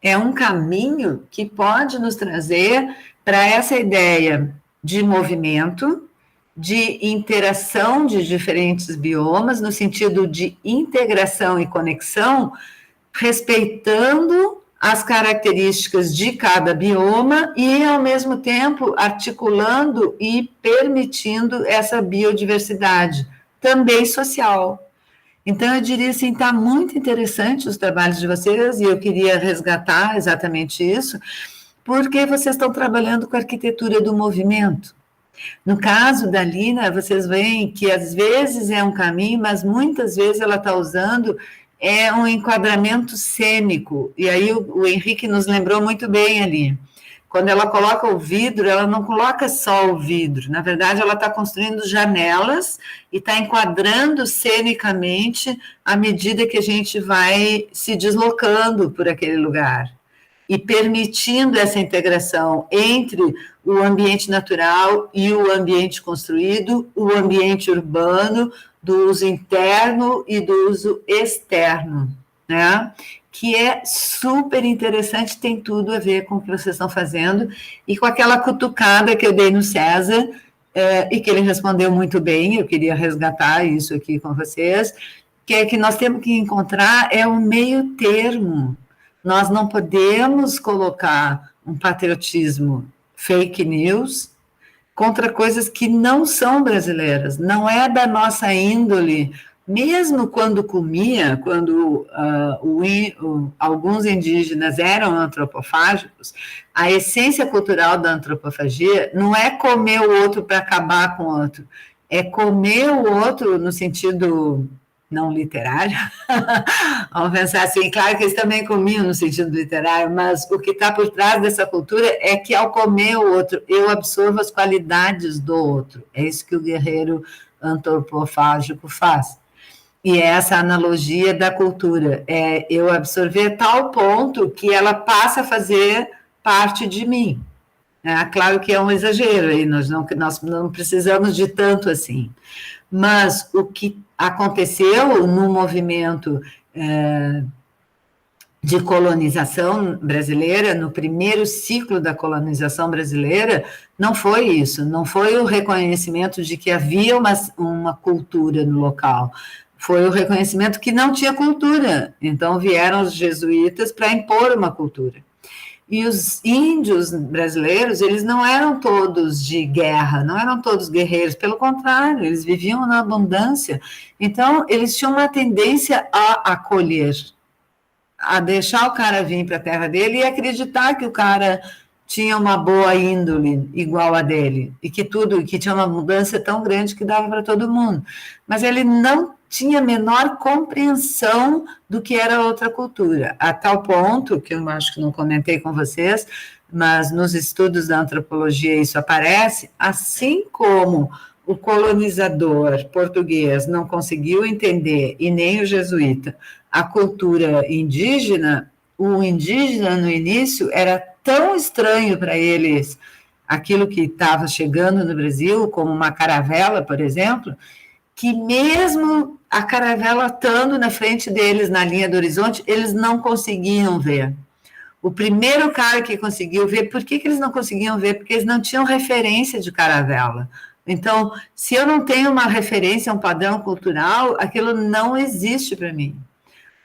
S1: é um caminho que pode nos trazer para essa ideia de movimento, de interação de diferentes biomas, no sentido de integração e conexão, respeitando as características de cada bioma e, ao mesmo tempo, articulando e permitindo essa biodiversidade, também social. Então, eu diria assim, está muito interessante os trabalhos de vocês, e eu queria resgatar exatamente isso, porque vocês estão trabalhando com a arquitetura do movimento. No caso da Lina, vocês veem que às vezes é um caminho, mas muitas vezes ela está usando um enquadramento cênico, e aí o Henrique nos lembrou muito bem ali. Quando ela coloca o vidro, ela não coloca só o vidro, na verdade ela está construindo janelas e está enquadrando cenicamente à medida que a gente vai se deslocando por aquele lugar e permitindo essa integração entre o ambiente natural e o ambiente construído, o ambiente urbano, do uso interno e do uso externo, né? Que é super interessante, tem tudo a ver com o que vocês estão fazendo, e com aquela cutucada que eu dei no César, e que ele respondeu muito bem, eu queria resgatar isso aqui com vocês, que é que nós temos que encontrar um meio termo. Nós não podemos colocar um patriotismo fake news contra coisas que não são brasileiras, não é da nossa índole, mesmo quando alguns indígenas eram antropofágicos, a essência cultural da antropofagia não é comer o outro para acabar com o outro, é comer o outro no sentido não literário, vamos pensar assim, claro que eles também comiam no sentido literário, mas o que está por trás dessa cultura é que ao comer o outro, eu absorvo as qualidades do outro, é isso que o guerreiro antropofágico faz. E é essa analogia da cultura, é eu absorver tal ponto que ela passa a fazer parte de mim. Claro que é um exagero, aí nós não precisamos de tanto assim. Mas o que aconteceu no movimento de colonização brasileira, no primeiro ciclo da colonização brasileira, não foi isso, não foi o reconhecimento de que havia uma cultura no local, foi o reconhecimento que não tinha cultura, então vieram os jesuítas para impor uma cultura. E os índios brasileiros, eles não eram todos de guerra, não eram todos guerreiros, pelo contrário, eles viviam na abundância. Então, eles tinham uma tendência a acolher, a deixar o cara vir para a terra dele e acreditar que o cara tinha uma boa índole igual a dele, e que tinha uma mudança tão grande que dava para todo mundo. Mas ele não tinha a menor compreensão do que era outra cultura, a tal ponto, que eu acho que não comentei com vocês, mas nos estudos da antropologia isso aparece, assim como o colonizador português não conseguiu entender, e nem o jesuíta, a cultura indígena, o indígena no início era tão estranho para eles, aquilo que estava chegando no Brasil, como uma caravela, por exemplo, que mesmo a caravela estando na frente deles, na linha do horizonte, eles não conseguiam ver. O primeiro cara que conseguiu ver, por que eles não conseguiam ver? Porque eles não tinham referência de caravela. Então, se eu não tenho uma referência, um padrão cultural, aquilo não existe para mim.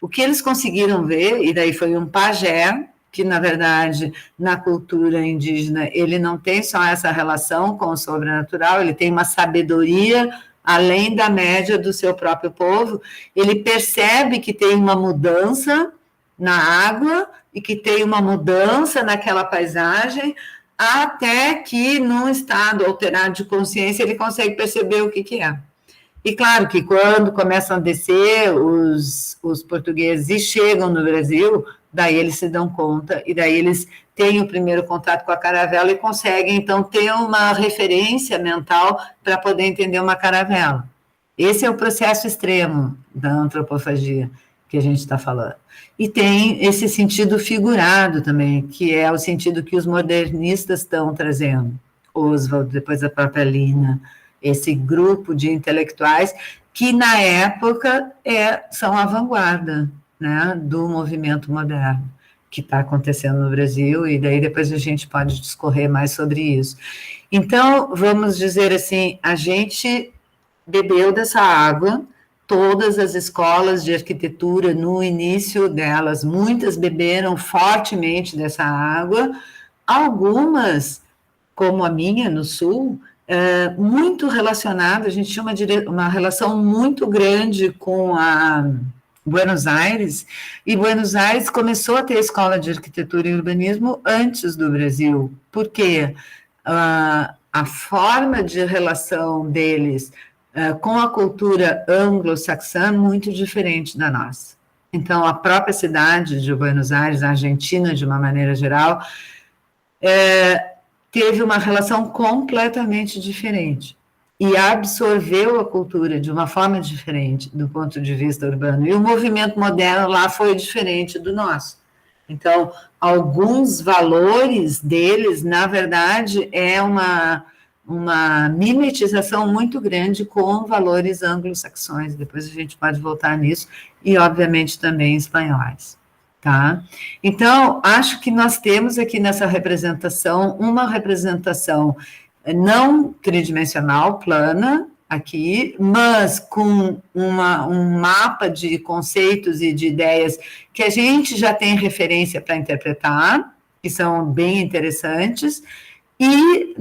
S1: O que eles conseguiram ver, e daí foi um pajé, que, na verdade, na cultura indígena, ele não tem só essa relação com o sobrenatural, ele tem uma sabedoria além da média do seu próprio povo, ele percebe que tem uma mudança na água e que tem uma mudança naquela paisagem, até que, num estado alterado de consciência, ele consegue perceber o que é. E claro que quando começam a descer os portugueses e chegam no Brasil, daí eles se dão conta, e daí eles têm o primeiro contato com a caravela e conseguem, então, ter uma referência mental para poder entender uma caravela. Esse é o processo extremo da antropofagia que a gente está falando. E tem esse sentido figurado também, que é o sentido que os modernistas estão trazendo. Oswald, depois a própria Lina, esse grupo de intelectuais que, na época, são a vanguarda, né, do movimento moderno. que está acontecendo no Brasil, e daí depois a gente pode discorrer mais sobre isso. Então, vamos dizer assim, a gente bebeu dessa água, todas as escolas de arquitetura, no início delas, muitas beberam fortemente dessa água, algumas, como a minha, no Sul, muito relacionada, a gente tinha uma relação muito grande com a Buenos Aires, e Buenos Aires começou a ter escola de arquitetura e urbanismo antes do Brasil, porque a forma de relação deles com a cultura anglo-saxã é muito diferente da nossa. Então, a própria cidade de Buenos Aires, a Argentina, de uma maneira geral, teve uma relação completamente diferente e absorveu a cultura de uma forma diferente do ponto de vista urbano. E o movimento moderno lá foi diferente do nosso. Então, alguns valores deles, na verdade, é uma mimetização muito grande com valores anglo-saxões. Depois a gente pode voltar nisso, e, obviamente, também espanhóis. Tá? Então, acho que nós temos aqui nessa representação uma representação não tridimensional, plana, aqui, mas com um mapa de conceitos e de ideias que a gente já tem referência para interpretar, que são bem interessantes, e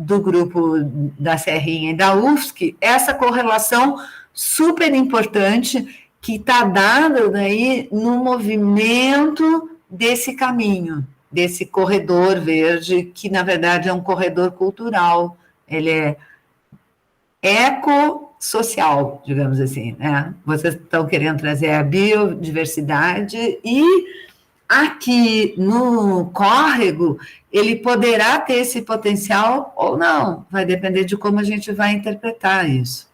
S1: do grupo da Serrinha e da UFSC, essa correlação super importante que está dada daí no movimento desse caminho, desse corredor verde, que na verdade é um corredor cultural, ele é ecossocial, digamos assim, né? Vocês estão querendo trazer a biodiversidade e aqui no córrego ele poderá ter esse potencial ou não, vai depender de como a gente vai interpretar isso.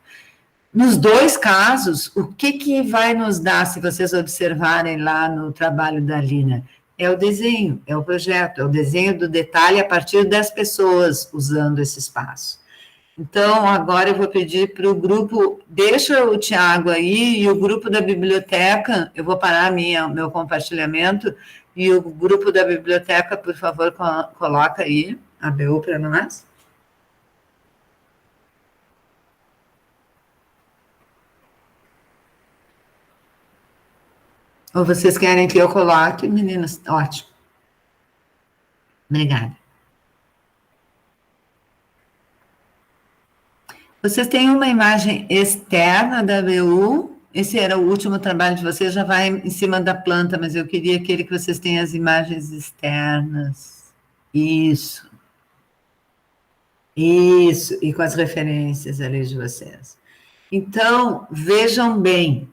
S1: Nos dois casos, o que vai nos dar, se vocês observarem lá no trabalho da Lina? É o desenho, é o projeto, é o desenho do detalhe a partir das pessoas usando esse espaço. Então, agora eu vou pedir para o grupo, deixa o Tiago aí, e o grupo da biblioteca, eu vou parar meu compartilhamento, e o grupo da biblioteca, por favor, coloca aí a BU para nós. Ou vocês querem que eu coloque, meninas? Ótimo. Obrigada. Vocês têm uma imagem externa da BU, esse era o último trabalho de vocês, já vai em cima da planta, mas eu queria aquele que vocês tenham as imagens externas. Isso. Isso, e com as referências ali de vocês. Então, vejam bem,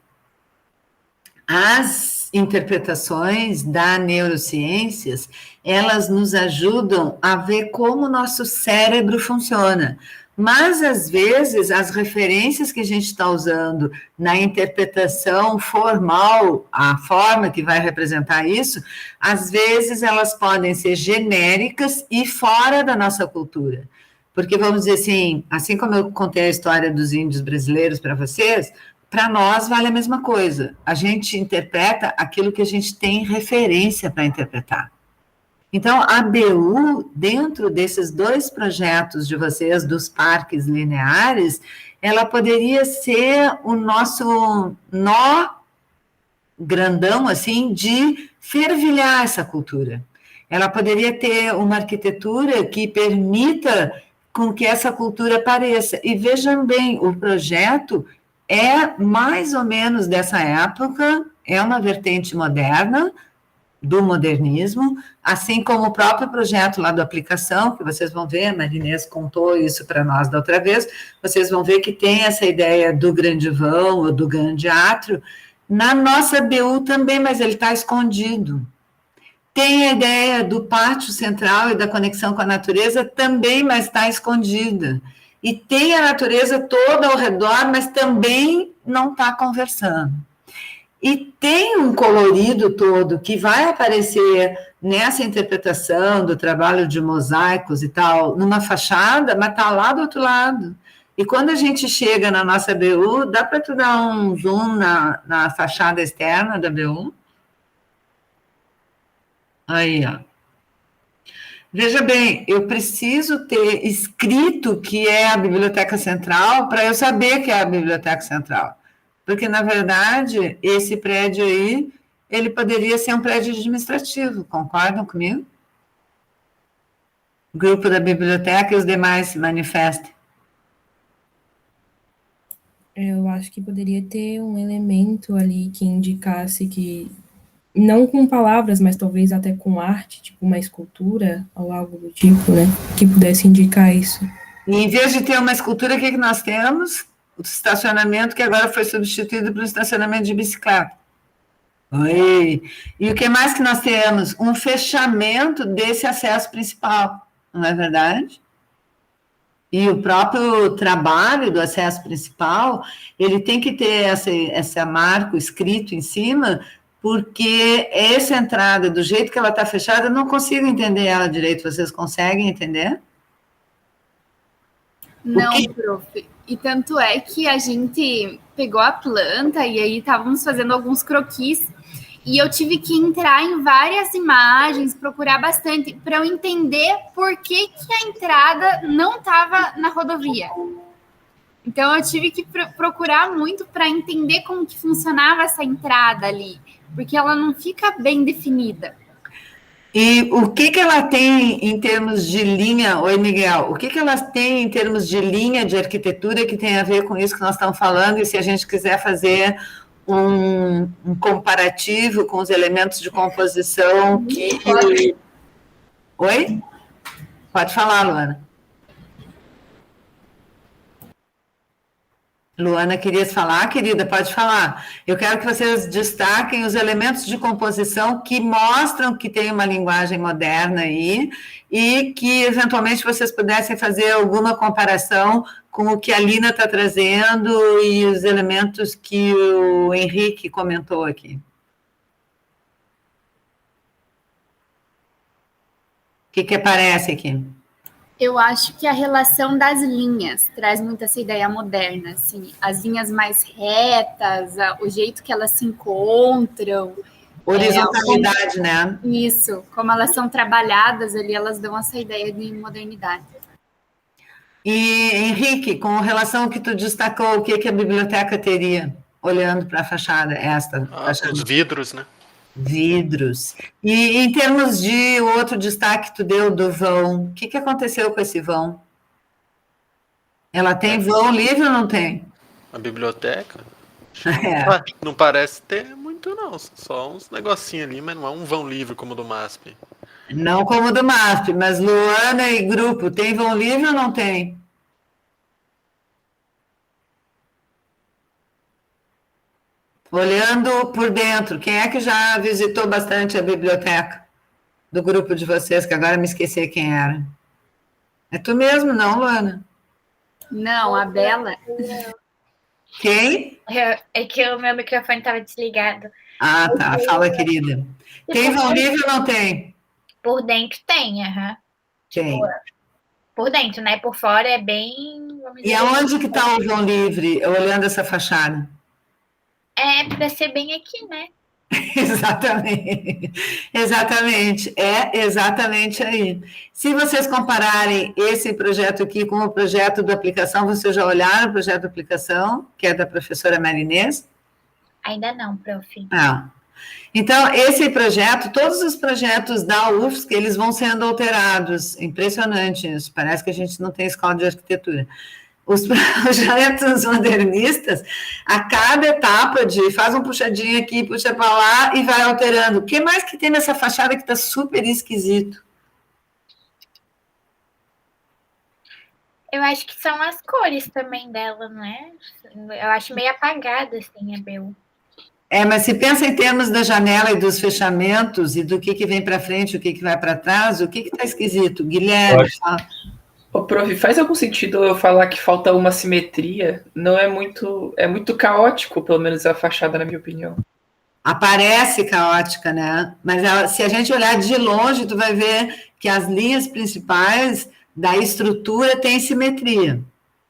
S1: as interpretações da neurociências, elas nos ajudam a ver como o nosso cérebro funciona. Mas, às vezes, as referências que a gente está usando na interpretação formal, a forma que vai representar isso, às vezes elas podem ser genéricas e fora da nossa cultura. Porque, vamos dizer assim como eu contei a história dos índios brasileiros para vocês, para nós vale a mesma coisa. A gente interpreta aquilo que a gente tem referência para interpretar. Então, a BU, dentro desses dois projetos de vocês, dos parques lineares, ela poderia ser o nosso nó grandão, assim, de fervilhar essa cultura. Ela poderia ter uma arquitetura que permita com que essa cultura apareça. E vejam bem, o projeto é mais ou menos dessa época, é uma vertente moderna, do modernismo, assim como o próprio projeto lá da aplicação, que vocês vão ver, a Marinês contou isso para nós da outra vez, vocês vão ver que tem essa ideia do grande vão, ou do grande átrio, na nossa BU também, mas ele está escondido. Tem a ideia do pátio central e da conexão com a natureza também, mas está escondida. E tem a natureza toda ao redor, mas também não está conversando. E tem um colorido todo que vai aparecer nessa interpretação do trabalho de mosaicos e tal, numa fachada, mas está lá do outro lado. E quando a gente chega na nossa BU, dá para tu dar um zoom na fachada externa da BU? Aí, ó. Veja bem, eu preciso ter escrito que é a Biblioteca Central para eu saber que é a Biblioteca Central. Porque, na verdade, esse prédio aí, ele poderia ser um prédio administrativo, concordam comigo? O grupo da biblioteca e os demais se manifestem.
S4: Eu acho que poderia ter um elemento ali que indicasse que, não com palavras, mas talvez até com arte, tipo uma escultura ou algo do tipo, né? Que pudesse indicar isso.
S1: E em vez de ter uma escultura, o que nós temos? O estacionamento, que agora foi substituído por um estacionamento de bicicleta. Oi. E o que mais que nós temos? Um fechamento desse acesso principal, não é verdade? E o próprio trabalho do acesso principal, ele tem que ter esse marco escrito em cima, porque essa entrada, do jeito que ela está fechada, eu não consigo entender ela direito. Vocês conseguem entender?
S6: Não, prof. E tanto é que a gente pegou a planta e aí estávamos fazendo alguns croquis e eu tive que entrar em várias imagens, procurar bastante para eu entender por que a entrada não estava na rodovia. Então eu tive que procurar muito para entender como que funcionava essa entrada ali, porque ela não fica bem definida.
S1: E o que ela tem em termos de linha, oi Miguel, o que ela tem em termos de linha de arquitetura que tem a ver com isso que nós estamos falando, e se a gente quiser fazer um comparativo com os elementos de composição que... Oi? Pode falar, Luana. Luana, querias falar, querida? Pode falar. Eu quero que vocês destaquem os elementos de composição que mostram que tem uma linguagem moderna aí e que, eventualmente, vocês pudessem fazer alguma comparação com o que a Lina está trazendo e os elementos que o Henrique comentou aqui. O que aparece aqui?
S6: Eu acho que a relação das linhas traz muito essa ideia moderna, assim, as linhas mais retas, o jeito que elas se encontram.
S1: Horizontalidade, né?
S6: Isso, como elas são trabalhadas ali, elas dão essa ideia de modernidade.
S1: E, Henrique, com relação ao que tu destacou, o que a biblioteca teria, olhando para a fachada, fachada?
S9: Os vidros, né?
S1: Vidros. E em termos de outro destaque que tu deu do vão, o que aconteceu com esse vão? Ela tem vão livre ou não tem?
S9: A biblioteca?
S1: É.
S9: Não parece ter muito, não. Só uns negocinhos ali, mas não é um vão livre como o do MASP.
S1: Não como o do MASP, mas Luana e grupo, tem vão livre ou não tem? Olhando por dentro, quem é que já visitou bastante a biblioteca do grupo de vocês, que agora me esqueci quem era? É tu mesmo, não, Luana?
S6: Não, a Bela.
S1: Quem?
S5: É que o meu microfone estava desligado.
S1: Ah, tá. Fala, querida. Tem vão livre ou não tem?
S5: Por dentro tem, aham.
S1: Tem.
S5: Por dentro, né? Por fora é bem...
S1: E aonde que está o vão livre, olhando essa fachada?
S5: É para ser bem aqui, né?
S1: Exatamente. Exatamente. É exatamente aí. Se vocês compararem esse projeto aqui com o projeto da aplicação, vocês já olharam o projeto da aplicação, que é da professora Marinês?
S5: Ainda não, prof.
S1: Ah. Então, esse projeto, todos os projetos da UFSC, eles vão sendo alterados. Impressionante isso. Parece que a gente não tem escola de arquitetura. Os projetos modernistas, a cada etapa faz um puxadinho aqui, puxa para lá e vai alterando. O que mais que tem nessa fachada que está super esquisito?
S5: Eu acho que são as cores também dela, não é? Eu acho meio apagada, assim, a Bel.
S1: Mas se pensa em termos da janela e dos fechamentos e do que vem para frente, o que vai para trás, o que está esquisito? Guilherme, fala.
S8: Ô, prof, faz algum sentido eu falar que falta uma simetria? Não é muito... É muito caótico, pelo menos, a fachada, na minha opinião.
S1: Aparece caótica, né? Mas se a gente olhar de longe, tu vai ver que as linhas principais da estrutura têm simetria.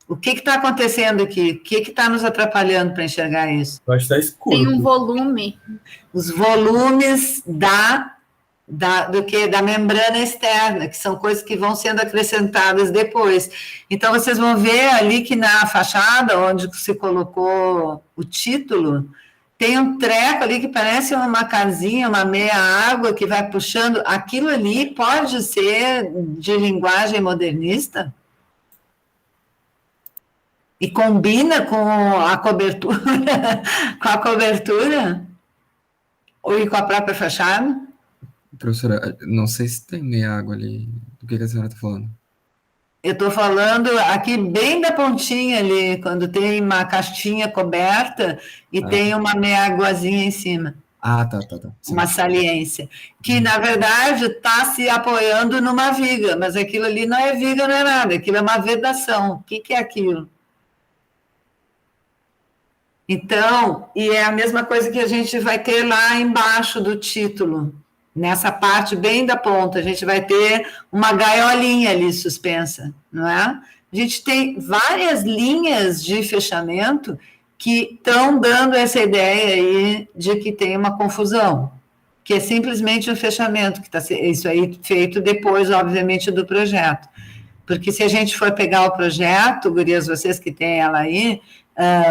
S1: O que está acontecendo aqui? O que está nos atrapalhando para enxergar isso?
S2: Eu acho que está escuro.
S6: Tem um volume.
S1: Os volumes da do que da membrana externa, que são coisas que vão sendo acrescentadas depois. Então, vocês vão ver ali que na fachada, onde se colocou o título, tem um treco ali que parece uma casinha, uma meia-água que vai puxando. Aquilo ali pode ser de linguagem modernista? E combina com a cobertura, com a cobertura? Ou com a própria fachada?
S12: Professora, não sei se tem meia água ali. Do que a senhora está falando?
S1: Eu estou falando aqui bem da pontinha ali, quando tem uma caixinha coberta e tem uma meia águazinha em cima.
S12: Tá. Sim.
S1: Uma saliência. Que, na verdade, está se apoiando numa viga, mas aquilo ali não é viga, não é nada. Aquilo é uma vedação. O que é aquilo? Então, e é a mesma coisa que a gente vai ter lá embaixo do título. Nessa parte bem da ponta, a gente vai ter uma gaiolinha ali suspensa, não é? A gente tem várias linhas de fechamento que estão dando essa ideia aí de que tem uma confusão, que é simplesmente um fechamento, que está isso aí feito depois, obviamente, do projeto. Porque se a gente for pegar o projeto, gurias, vocês que têm ela aí,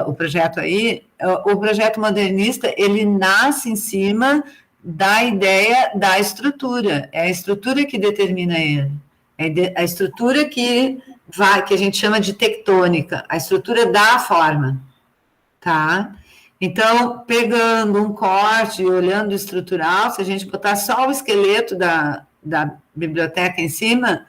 S1: o projeto modernista, ele nasce em cima da ideia da estrutura, é a estrutura que determina ele, é a estrutura que a gente chama de tectônica, a estrutura dá a forma, tá? Então, pegando um corte e olhando o estrutural, se a gente botar só o esqueleto da biblioteca em cima,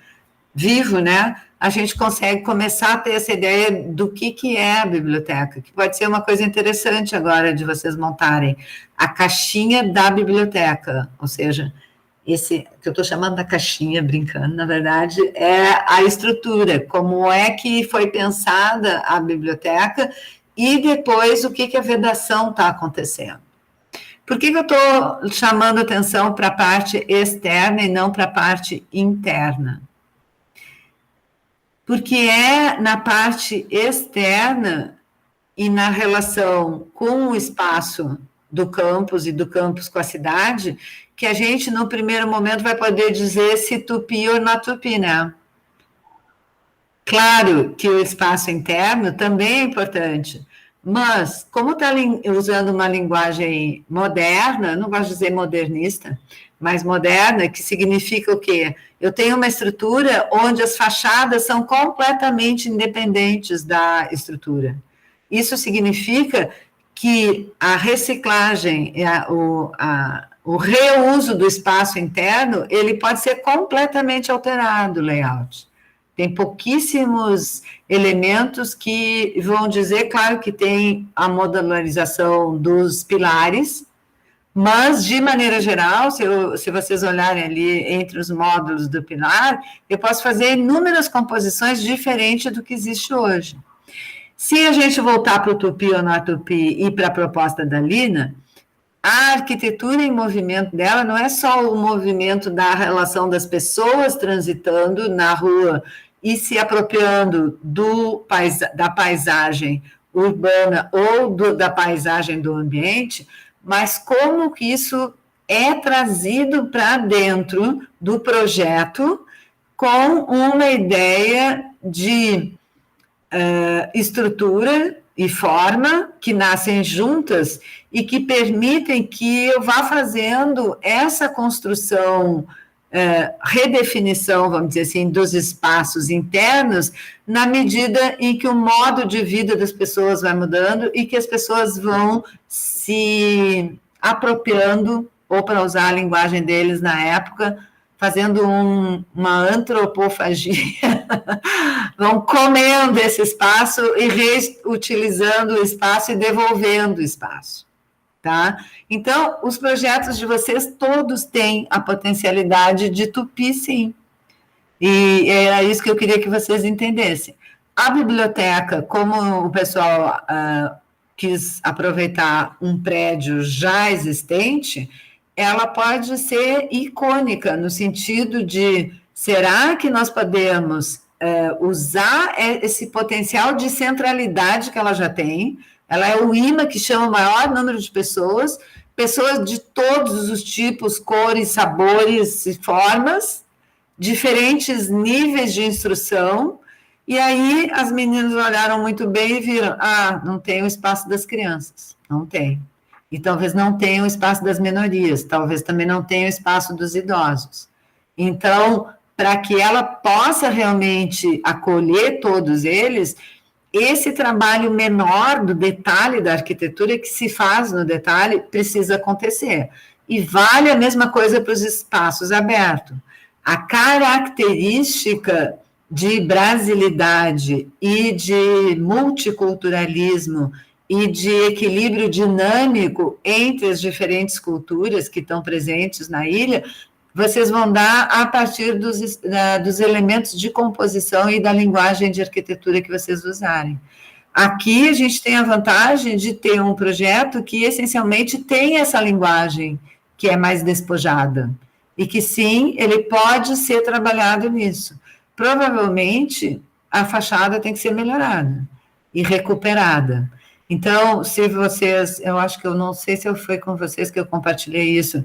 S1: vivo, né? A gente consegue começar a ter essa ideia do que é a biblioteca, que pode ser uma coisa interessante agora de vocês montarem. A caixinha da biblioteca, ou seja, esse que eu estou chamando da caixinha, brincando, na verdade, é a estrutura, como é que foi pensada a biblioteca e depois o que a vedação está acontecendo. Por que eu estou chamando atenção para a parte externa e não para a parte interna? Porque é na parte externa e na relação com o espaço do campus e do campus com a cidade, que a gente, no primeiro momento, vai poder dizer se tupi ou não tupi, né? Claro que o espaço interno também é importante, mas, como está usando uma linguagem moderna, não gosto de dizer modernista, mas moderna, que significa o quê? Eu tenho uma estrutura onde as fachadas são completamente independentes da estrutura. Isso significa que a reciclagem, o reuso do espaço interno, ele pode ser completamente alterado, o layout. Tem pouquíssimos elementos que vão dizer, claro que tem a modularização dos pilares, mas, de maneira geral, se vocês olharem ali entre os módulos do pilar, eu posso fazer inúmeras composições diferentes do que existe hoje. Se a gente voltar para o tupi ou não tupi e para a proposta da Lina, a arquitetura em movimento dela não é só o movimento da relação das pessoas transitando na rua e se apropriando da paisagem urbana ou da paisagem do ambiente, mas como que isso é trazido para dentro do projeto com uma ideia de estrutura e forma que nascem juntas e que permitem que eu vá fazendo essa construção, redefinição, vamos dizer assim, dos espaços internos, na medida em que o modo de vida das pessoas vai mudando e que as pessoas vão se apropriando, ou para usar a linguagem deles na época, fazendo uma antropofagia, vão comendo esse espaço e reutilizando o espaço e devolvendo o espaço, tá? Então, os projetos de vocês todos têm a potencialidade de tupi, sim. E era isso que eu queria que vocês entendessem. A biblioteca, como o pessoal quis aproveitar um prédio já existente, ela pode ser icônica, no sentido de, será que nós podemos usar esse potencial de centralidade que ela já tem? Ela é o imã que chama o maior número de pessoas, pessoas de todos os tipos, cores, sabores e formas, diferentes níveis de instrução, e aí as meninas olharam muito bem e viram, não tem o espaço das crianças, não tem. E talvez não tenha o espaço das minorias, talvez também não tenha o espaço dos idosos. Então, para que ela possa realmente acolher todos eles, esse trabalho menor do detalhe da arquitetura que se faz no detalhe precisa acontecer. E vale a mesma coisa para os espaços abertos. A característica de brasilidade e de multiculturalismo e de equilíbrio dinâmico entre as diferentes culturas que estão presentes na ilha, vocês vão dar a partir dos elementos de composição e da linguagem de arquitetura que vocês usarem. Aqui a gente tem a vantagem de ter um projeto que essencialmente tem essa linguagem que é mais despojada, e que sim, ele pode ser trabalhado nisso. Provavelmente a fachada tem que ser melhorada e recuperada. Então, se vocês, eu acho que eu não sei se foi com vocês que eu compartilhei isso,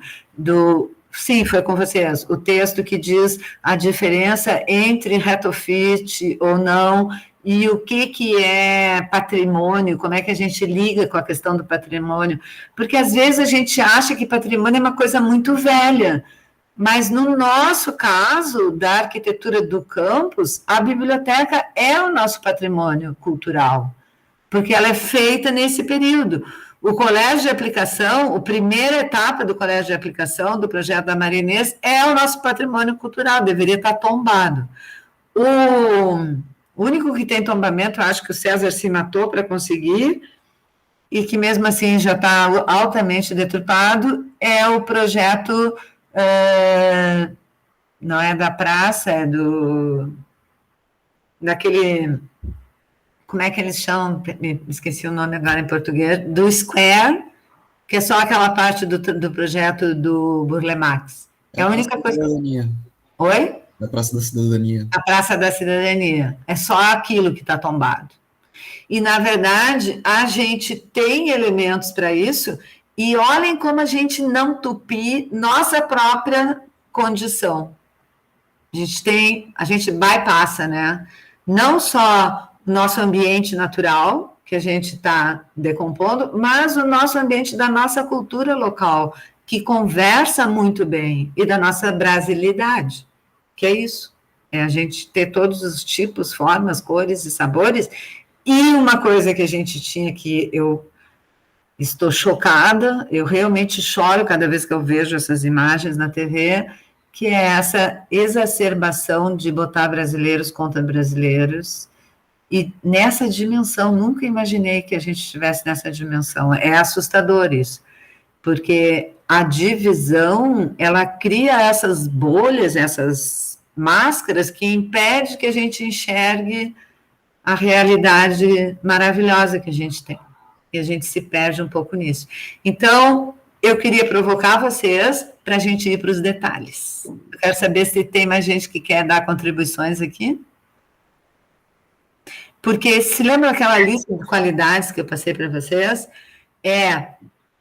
S1: sim, foi com vocês, o texto que diz a diferença entre retrofit ou não, e o que é patrimônio, como é que a gente liga com a questão do patrimônio, porque às vezes a gente acha que patrimônio é uma coisa muito velha, mas no nosso caso, da arquitetura do campus, a biblioteca é o nosso patrimônio cultural, porque ela é feita nesse período. O colégio de aplicação, a primeira etapa do colégio de aplicação, do projeto da Maria Inês, é o nosso patrimônio cultural, deveria estar tombado. O único que tem tombamento, acho que o César se matou para conseguir, e que mesmo assim já está altamente deturpado, é o projeto, não é da praça, é daquele... Como é que eles chamam? Esqueci o nome agora em português, do Square, que é só aquela parte do projeto do Burle Marx. É a única coisa. Oi?
S12: Da Praça da Cidadania.
S1: A Praça da Cidadania. É só aquilo que está tombado. E, na verdade, a gente tem elementos para isso, e olhem como a gente não tupi nossa própria condição. A gente bypassa, né? Não só nosso ambiente natural, que a gente está decompondo, mas o nosso ambiente da nossa cultura local, que conversa muito bem, e da nossa brasilidade, que é isso, é a gente ter todos os tipos, formas, cores e sabores, e uma coisa que a gente tinha que eu estou chocada, eu realmente choro cada vez que eu vejo essas imagens na TV, que é essa exacerbação de botar brasileiros contra brasileiros. E nessa dimensão, nunca imaginei que a gente estivesse nessa dimensão. É assustador isso, porque a divisão, ela cria essas bolhas, essas máscaras que impede que a gente enxergue a realidade maravilhosa que a gente tem. E a gente se perde um pouco nisso. Então, eu queria provocar vocês para a gente ir para os detalhes. Eu quero saber se tem mais gente que quer dar contribuições aqui. Porque, se lembra aquela lista de qualidades que eu passei para vocês?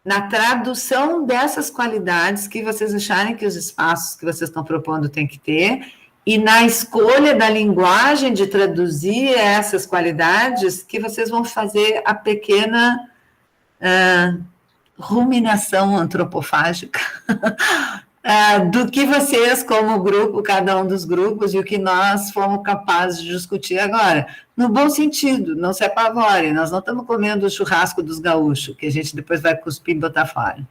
S1: Na tradução dessas qualidades que vocês acharem que os espaços que vocês estão propondo têm que ter, e na escolha da linguagem de traduzir essas qualidades, que vocês vão fazer a pequena ruminação antropofágica do que vocês, como grupo, cada um dos grupos, e o que nós fomos capazes de discutir agora. No bom sentido, não se apavore, nós não estamos comendo o churrasco dos gaúchos, que a gente depois vai cuspir e botar fora,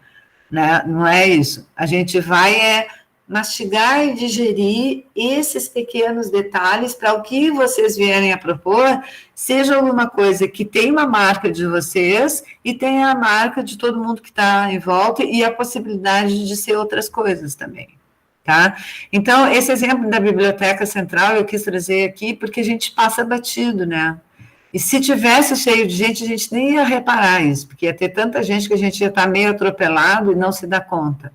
S1: né? Não é isso. A gente vai mastigar e digerir esses pequenos detalhes para o que vocês vierem a propor, seja alguma coisa que tem uma marca de vocês e tenha a marca de todo mundo que está em volta e a possibilidade de ser outras coisas também, tá? Então, esse exemplo da Biblioteca Central eu quis trazer aqui porque a gente passa batido, né? E se tivesse cheio de gente, a gente nem ia reparar isso, porque ia ter tanta gente que a gente ia estar meio atropelado e não se dá conta.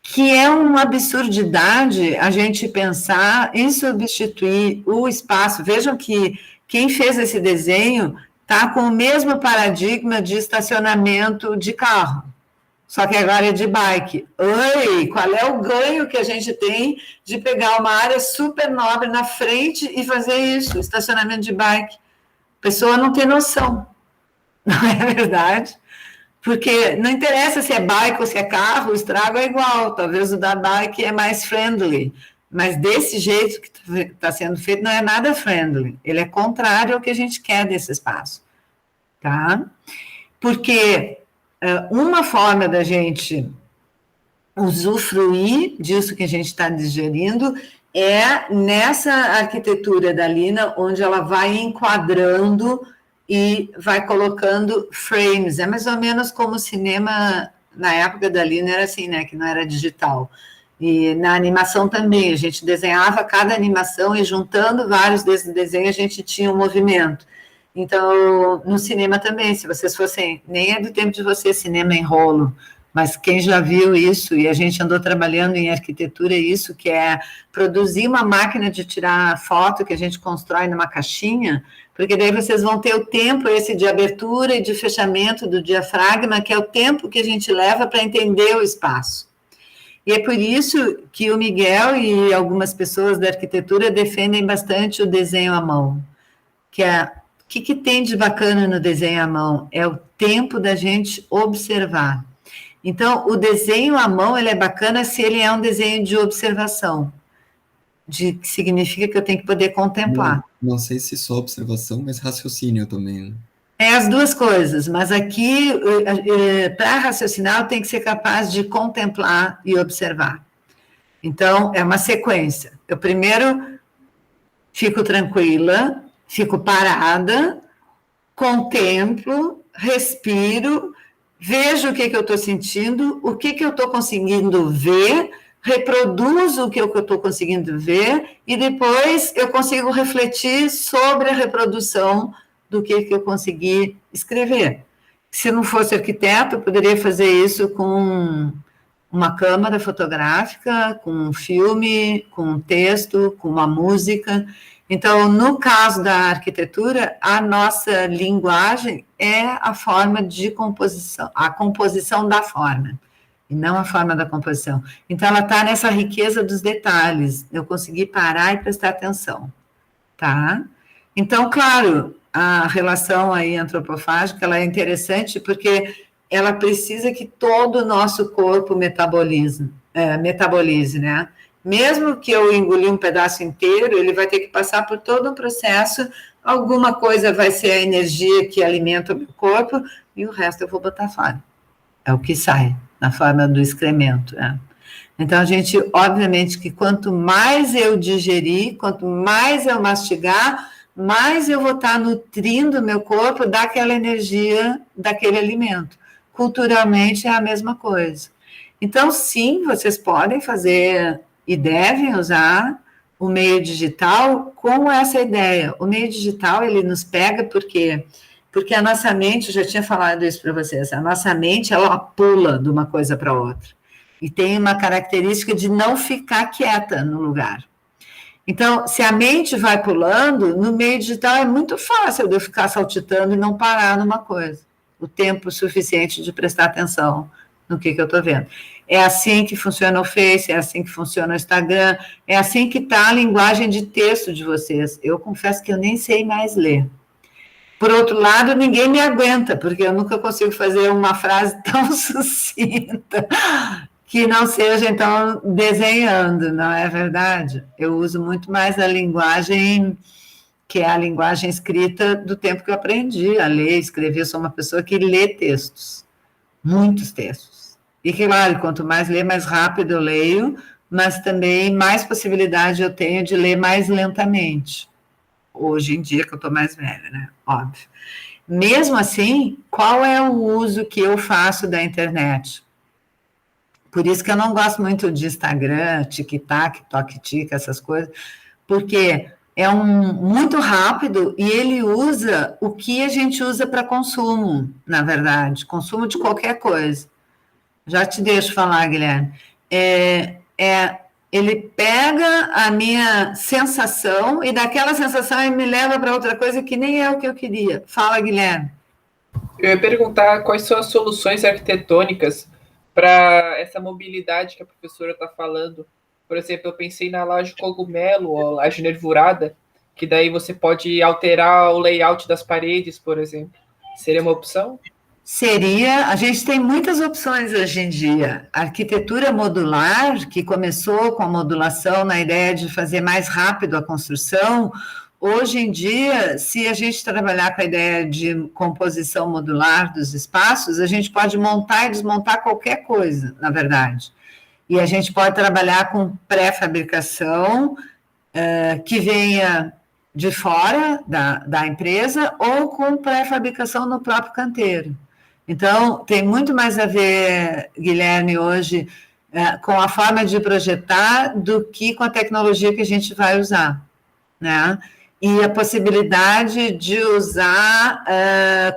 S1: Que é uma absurdidade a gente pensar em substituir o espaço. Vejam que quem fez esse desenho está com o mesmo paradigma de estacionamento de carro. Só que agora é de bike. Oi, qual é o ganho que a gente tem de pegar uma área super nobre na frente e fazer isso, estacionamento de bike? A pessoa não tem noção, não é verdade? Porque não interessa se é bike ou se é carro, o estrago é igual. Talvez o da bike é mais friendly, mas desse jeito que está sendo feito não é nada friendly. Ele é contrário ao que a gente quer desse espaço, tá? Porque uma forma da gente usufruir disso que a gente está digerindo é nessa arquitetura da Lina, onde ela vai enquadrando e vai colocando frames. É mais ou menos como o cinema, na época da Lina, era assim, né? Que não era digital. E na animação também, a gente desenhava cada animação e juntando vários desses desenhos, a gente tinha um movimento. Então, no cinema também, se vocês fossem, nem é do tempo de vocês, cinema em rolo, mas quem já viu isso, e a gente andou trabalhando em arquitetura, isso que é produzir uma máquina de tirar foto que a gente constrói numa caixinha, porque daí vocês vão ter o tempo esse de abertura e de fechamento do diafragma, que é o tempo que a gente leva para entender o espaço. E é por isso que o Miguel e algumas pessoas da arquitetura defendem bastante o desenho à mão, que é o que tem de bacana no desenho à mão? É o tempo da gente observar. Então, o desenho à mão, ele é bacana se ele é um desenho de observação, que significa que eu tenho que poder contemplar.
S12: Não sei se só observação, mas raciocínio também, né?
S1: É as duas coisas, mas aqui, para raciocinar, eu tenho que ser capaz de contemplar e observar. Então, é uma sequência. Eu primeiro fico tranquila, fico parada, contemplo, respiro, vejo o que eu estou sentindo, o que eu estou conseguindo ver, reproduzo o que eu estou conseguindo ver, e depois eu consigo refletir sobre a reprodução do que eu consegui escrever. Se não fosse arquiteto, eu poderia fazer isso com uma câmera fotográfica, com um filme, com um texto, com uma música. Então, no caso da arquitetura, a nossa linguagem é a forma de composição, a composição da forma, e não a forma da composição. Então, ela está nessa riqueza dos detalhes, eu consegui parar e prestar atenção, tá? Então, claro, a relação aí antropofágica, ela é interessante porque ela precisa que todo o nosso corpo metabolize, né? Mesmo que eu engolir um pedaço inteiro, ele vai ter que passar por todo um processo, alguma coisa vai ser a energia que alimenta o meu corpo, e o resto eu vou botar fora. É o que sai, na forma do excremento, né? Então, a gente, obviamente, que quanto mais eu digerir, quanto mais eu mastigar, mais eu vou estar nutrindo o meu corpo daquela energia, daquele alimento. Culturalmente, é a mesma coisa. Então, sim, vocês podem fazer e devem usar o meio digital com essa ideia. O meio digital, ele nos pega porque a nossa mente, eu já tinha falado isso para vocês, a nossa mente, ela pula de uma coisa para outra. E tem uma característica de não ficar quieta no lugar. Então, se a mente vai pulando, no meio digital é muito fácil de eu ficar saltitando e não parar numa coisa. O tempo suficiente de prestar atenção no que eu estou vendo. É assim que funciona o Face, é assim que funciona o Instagram, é assim que está a linguagem de texto de vocês. Eu confesso que eu nem sei mais ler. Por outro lado, ninguém me aguenta, porque eu nunca consigo fazer uma frase tão sucinta que não seja, então, desenhando, não é verdade? Eu uso muito mais a linguagem, que é a linguagem escrita do tempo que eu aprendi a ler, escrever. Eu sou uma pessoa que lê textos, muitos textos. E, claro, quanto mais ler, mais rápido eu leio, mas também mais possibilidade eu tenho de ler mais lentamente. Hoje em dia, que eu estou mais velha, né? Óbvio. Mesmo assim, qual é o uso que eu faço da internet? Por isso que eu não gosto muito de Instagram, tic-tac, toque-tic, essas coisas, porque é muito rápido e ele usa o que a gente usa para consumo, na verdade, consumo de qualquer coisa. Já te deixo falar, Guilherme. Ele pega a minha sensação e daquela sensação ele me leva para outra coisa que nem é o que eu queria. Fala, Guilherme.
S8: Eu ia perguntar quais são as soluções arquitetônicas para essa mobilidade que a professora está falando. Por exemplo, eu pensei na laje cogumelo ou laje nervurada, que daí você pode alterar o layout das paredes, por exemplo. Seria uma opção?
S1: Seria, a gente tem muitas opções hoje em dia. A arquitetura modular, que começou com a modulação na ideia de fazer mais rápido a construção, hoje em dia, se a gente trabalhar com a ideia de composição modular dos espaços, a gente pode montar e desmontar qualquer coisa, na verdade. E a gente pode trabalhar com pré-fabricação, que venha de fora da empresa, ou com pré-fabricação no próprio canteiro. Então, tem muito mais a ver, Guilherme, hoje, com a forma de projetar do que com a tecnologia que a gente vai usar, né? E a possibilidade de usar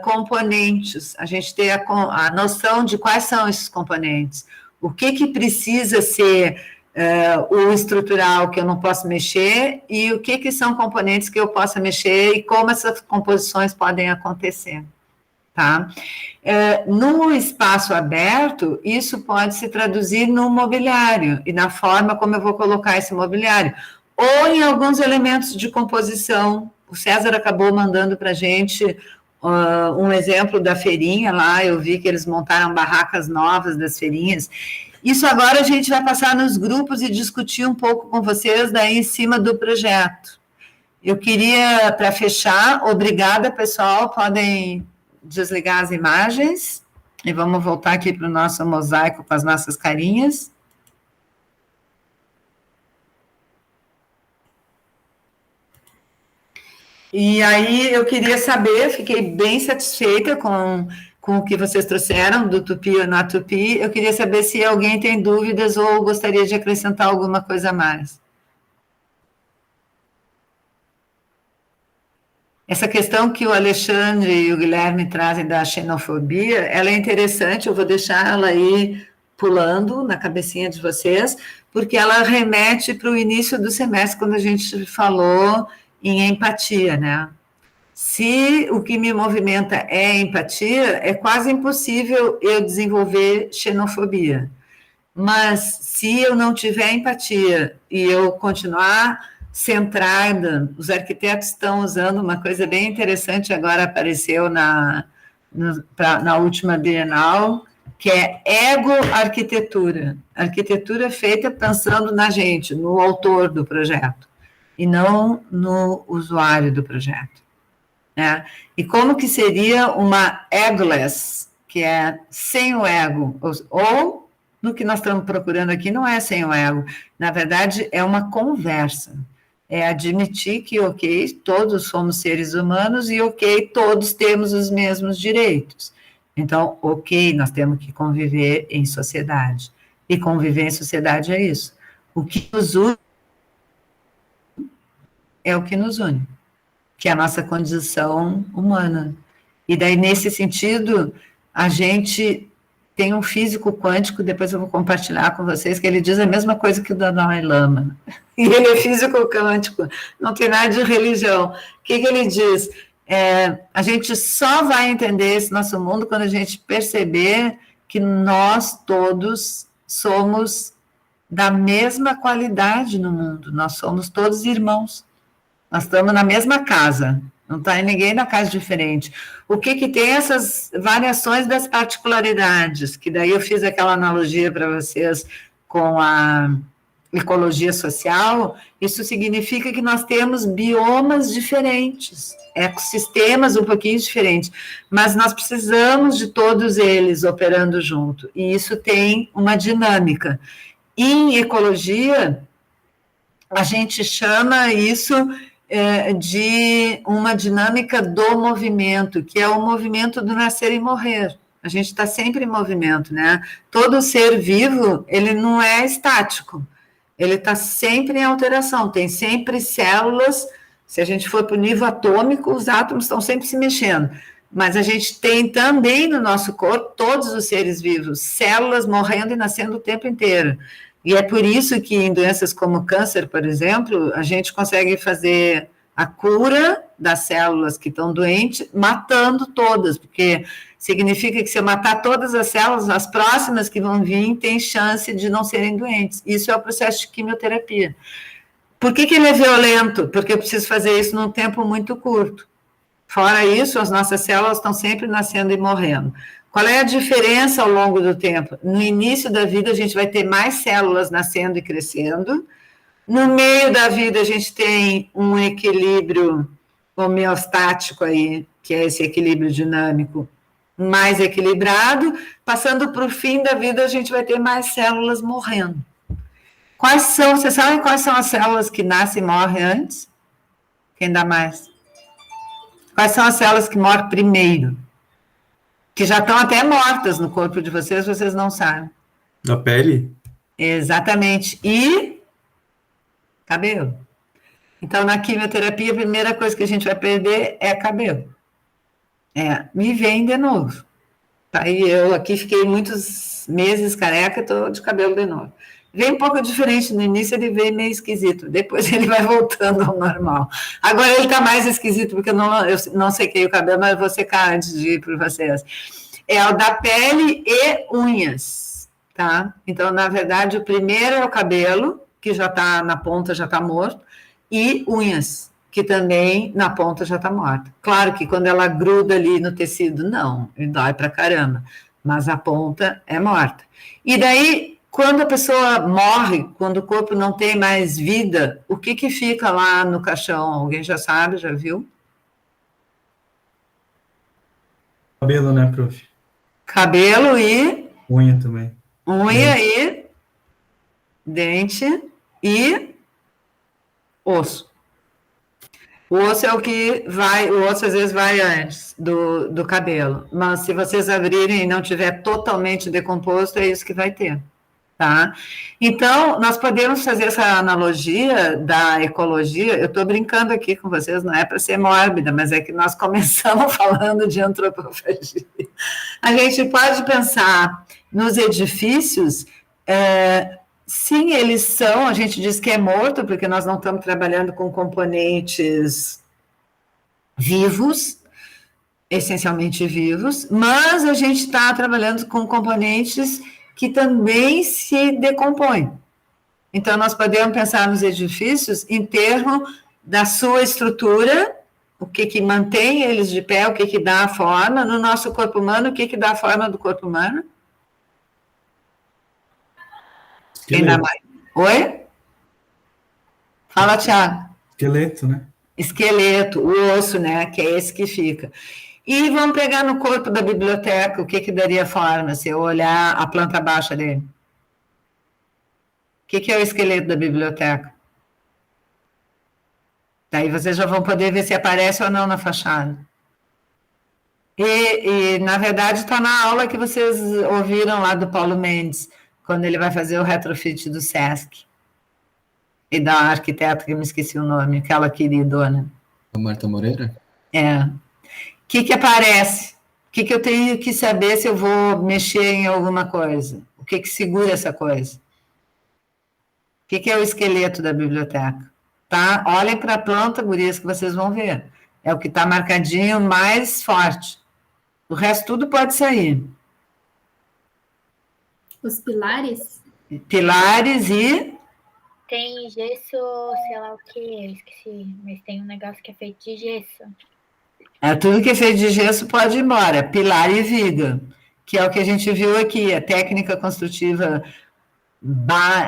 S1: componentes, a gente ter a noção de quais são esses componentes, o que precisa ser o estrutural que eu não posso mexer e o que são componentes que eu possa mexer e como essas composições podem acontecer. Tá? No espaço aberto, isso pode se traduzir no mobiliário e na forma como eu vou colocar esse mobiliário, ou em alguns elementos de composição. O César acabou mandando para a gente um exemplo da feirinha lá, eu vi que eles montaram barracas novas das feirinhas. Isso agora a gente vai passar nos grupos e discutir um pouco com vocês daí em cima do projeto. Eu queria, para fechar, obrigada, pessoal, podem desligar as imagens, e vamos voltar aqui para o nosso mosaico com as nossas carinhas. E aí eu queria saber, fiquei bem satisfeita com o que vocês trouxeram do Tupi ou na Tupi, eu queria saber se alguém tem dúvidas ou gostaria de acrescentar alguma coisa a mais. Essa questão que o Alexandre e o Guilherme trazem da xenofobia, ela é interessante, eu vou deixar ela aí pulando na cabecinha de vocês, porque ela remete para o início do semestre, quando a gente falou em empatia, né? Se o que me movimenta é empatia, é quase impossível eu desenvolver xenofobia. Mas se eu não tiver empatia e eu continuar centrada, os arquitetos estão usando uma coisa bem interessante, agora apareceu na última Bienal, que é ego-arquitetura. Arquitetura feita pensando na gente, no autor do projeto, e não no usuário do projeto. Né? E como que seria uma egoless, que é sem o ego, ou no que nós estamos procurando aqui não é sem o ego, na verdade é uma conversa. É admitir que, ok, todos somos seres humanos e, ok, todos temos os mesmos direitos. Então, ok, nós temos que conviver em sociedade. E conviver em sociedade é isso. O que nos une é o que nos une, que é a nossa condição humana. E daí, nesse sentido, a gente tem um físico quântico, depois eu vou compartilhar com vocês, que ele diz a mesma coisa que o Dalai Lama. E ele é físico quântico, não tem nada de religião. O que ele diz? A gente só vai entender esse nosso mundo quando a gente perceber que nós todos somos da mesma qualidade no mundo, nós somos todos irmãos, nós estamos na mesma casa, não está ninguém na casa diferente. O que tem essas variações das particularidades, que daí eu fiz aquela analogia para vocês com a ecologia social, isso significa que nós temos biomas diferentes, ecossistemas um pouquinho diferentes, mas nós precisamos de todos eles operando junto, e isso tem uma dinâmica. Em ecologia, a gente chama isso de uma dinâmica do movimento, que é o movimento do nascer e morrer. A gente está sempre em movimento, né? Todo ser vivo, ele não é estático, ele está sempre em alteração, tem sempre células, se a gente for para o nível atômico, os átomos estão sempre se mexendo, mas a gente tem também no nosso corpo, todos os seres vivos, células morrendo e nascendo o tempo inteiro. E é por isso que em doenças como câncer, por exemplo, a gente consegue fazer a cura das células que estão doentes, matando todas, porque significa que se eu matar todas as células, as próximas que vão vir têm chance de não serem doentes. Isso é o processo de quimioterapia. Por que ele é violento? Porque eu preciso fazer isso num tempo muito curto. Fora isso, as nossas células estão sempre nascendo e morrendo. Qual é a diferença ao longo do tempo? No início da vida, a gente vai ter mais células nascendo e crescendo. No meio da vida, a gente tem um equilíbrio homeostático aí, que é esse equilíbrio dinâmico mais equilibrado. Passando para o fim da vida, a gente vai ter mais células morrendo. Vocês sabem quais são as células que nascem e morrem antes? Quem dá mais? Quais são as células que morrem primeiro? Que já estão até mortas no corpo de vocês não sabem.
S2: Da pele?
S1: Exatamente. E cabelo. Então, na quimioterapia, a primeira coisa que a gente vai perder é cabelo. Me vem de novo. Tá? E eu aqui fiquei muitos meses careca, estou de cabelo de novo. Vem um pouco diferente, no início ele veio meio esquisito, depois ele vai voltando ao normal. Agora ele está mais esquisito, porque eu não sequei o cabelo, mas eu vou secar antes de ir para vocês. É o da pele e unhas, tá? Então, na verdade, o primeiro é o cabelo, que já está na ponta, já está morto, e unhas, que também na ponta já está morta. Claro que quando ela gruda ali no tecido, não, dói pra caramba, mas a ponta é morta. E daí, quando a pessoa morre, quando o corpo não tem mais vida, o que fica lá no caixão? Alguém já sabe, já viu?
S2: Cabelo, né, prof?
S1: Cabelo e...
S2: Unha também.
S1: Unha e... Dente e... Osso. O osso é o que vai... O osso, às vezes, vai antes do cabelo. Mas, se vocês abrirem e não tiver totalmente decomposto, é isso que vai ter. Tá? Então, nós podemos fazer essa analogia da ecologia. Eu estou brincando aqui com vocês, não é para ser mórbida, mas é que nós começamos falando de antropofagia. A gente pode pensar nos edifícios, sim, eles são, a gente diz que é morto, porque nós não estamos trabalhando com componentes vivos, essencialmente vivos, mas a gente está trabalhando com componentes que também se decompõem. Então, nós podemos pensar nos edifícios em termos da sua estrutura, o que mantém eles de pé, o que dá a forma. No nosso corpo humano, o que dá a forma do corpo humano? Quem dá mais? Oi? Fala, Thiago.
S2: Esqueleto, né?
S1: Esqueleto, o osso, né? Que é esse que fica. E vamos pegar no corpo da biblioteca, o que daria forma, se eu olhar a planta baixa dele? O que é o esqueleto da biblioteca? Daí vocês já vão poder ver se aparece ou não na fachada. E na verdade, está na aula que vocês ouviram lá do Paulo Mendes, quando ele vai fazer o retrofit do SESC. E da arquiteta, que eu me esqueci o nome, aquela queridona.
S12: A Marta Moreira?
S1: É. O que aparece? O que eu tenho que saber se eu vou mexer em alguma coisa? O que segura essa coisa? O que é o esqueleto da biblioteca? Tá? Olhem para a planta, gurias, que vocês vão ver. É o que está marcadinho mais forte. O resto tudo pode sair.
S6: Os pilares?
S1: Pilares e...
S5: Tem gesso, sei lá o que, eu esqueci, mas tem um negócio que é feito de gesso.
S1: Tudo que é feito de gesso pode ir embora, pilar e viga, que é o que a gente viu aqui, a técnica construtiva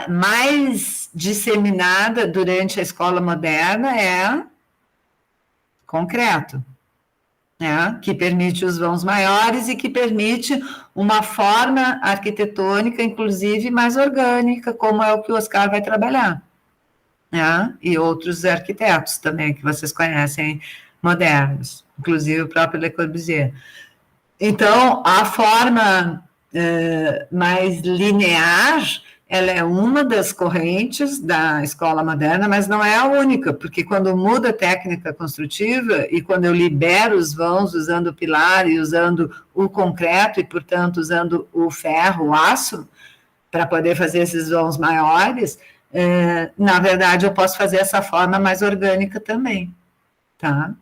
S1: mais disseminada durante a escola moderna é concreto, né? Que permite os vãos maiores e que permite uma forma arquitetônica, inclusive mais orgânica, como é o que o Oscar vai trabalhar, né? E outros arquitetos também, que vocês conhecem, modernos, inclusive o próprio Le Corbusier. Então, a forma mais linear, ela é uma das correntes da escola moderna, mas não é a única, porque quando muda a técnica construtiva e quando eu libero os vãos usando o pilar e usando o concreto e, portanto, usando o ferro, o aço, para poder fazer esses vãos maiores, na verdade, eu posso fazer essa forma mais orgânica também. tá?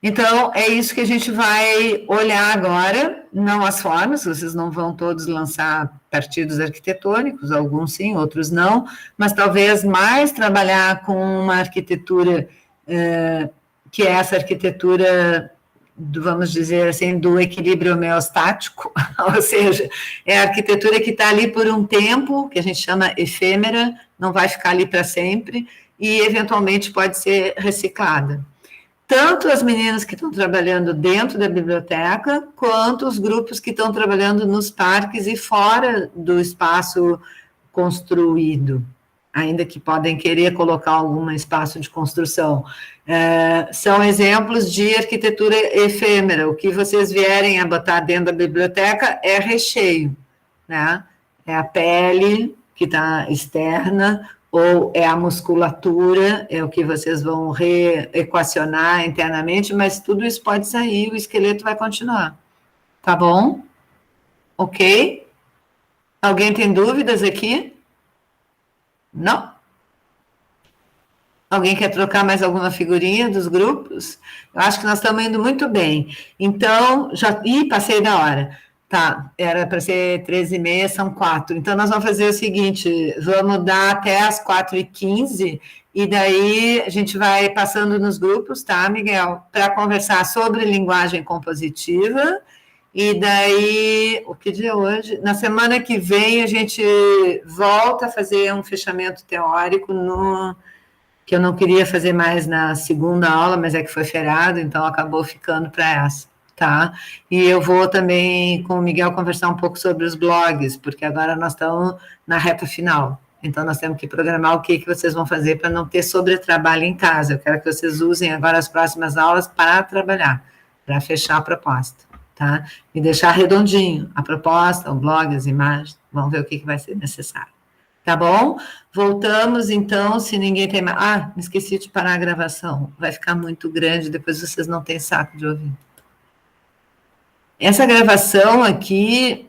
S1: Então, é isso que a gente vai olhar agora, não as formas, vocês não vão todos lançar partidos arquitetônicos, alguns sim, outros não, mas talvez mais trabalhar com uma arquitetura, que é essa arquitetura, vamos dizer assim, do equilíbrio homeostático, ou seja, é a arquitetura que está ali por um tempo, que a gente chama efêmera, não vai ficar ali para sempre, e eventualmente pode ser reciclada. Tanto as meninas que estão trabalhando dentro da biblioteca, quanto os grupos que estão trabalhando nos parques e fora do espaço construído, ainda que podem querer colocar algum espaço de construção. São exemplos de arquitetura efêmera. O que vocês vierem a botar dentro da biblioteca é recheio, né? É a pele que está externa, ou é a musculatura, é o que vocês vão reequacionar internamente, mas tudo isso pode sair, o esqueleto vai continuar. Tá bom? Ok? Alguém tem dúvidas aqui? Não? Alguém quer trocar mais alguma figurinha dos grupos? Eu acho que nós estamos indo muito bem. Então, passei da hora. Tá, era para ser 13h30, são 4. Então, nós vamos fazer o seguinte, vamos dar até as 4h15, e daí a gente vai passando nos grupos, tá, Miguel? Para conversar sobre linguagem compositiva, e daí, o que dia é hoje? Na semana que vem, a gente volta a fazer um fechamento teórico que eu não queria fazer mais na segunda aula, mas é que foi feriado, então acabou ficando para essa. Tá? E eu vou também com o Miguel conversar um pouco sobre os blogs, porque agora nós estamos na reta final, então nós temos que programar o que vocês vão fazer para não ter sobretrabalho em casa. Eu quero que vocês usem agora as próximas aulas para trabalhar, para fechar a proposta, tá? E deixar redondinho a proposta, o blog, as imagens, vamos ver o que vai ser necessário. Tá bom? Voltamos, então, se ninguém tem mais... Ah, me esqueci de parar a gravação, vai ficar muito grande, depois vocês não têm saco de ouvir. Essa gravação aqui,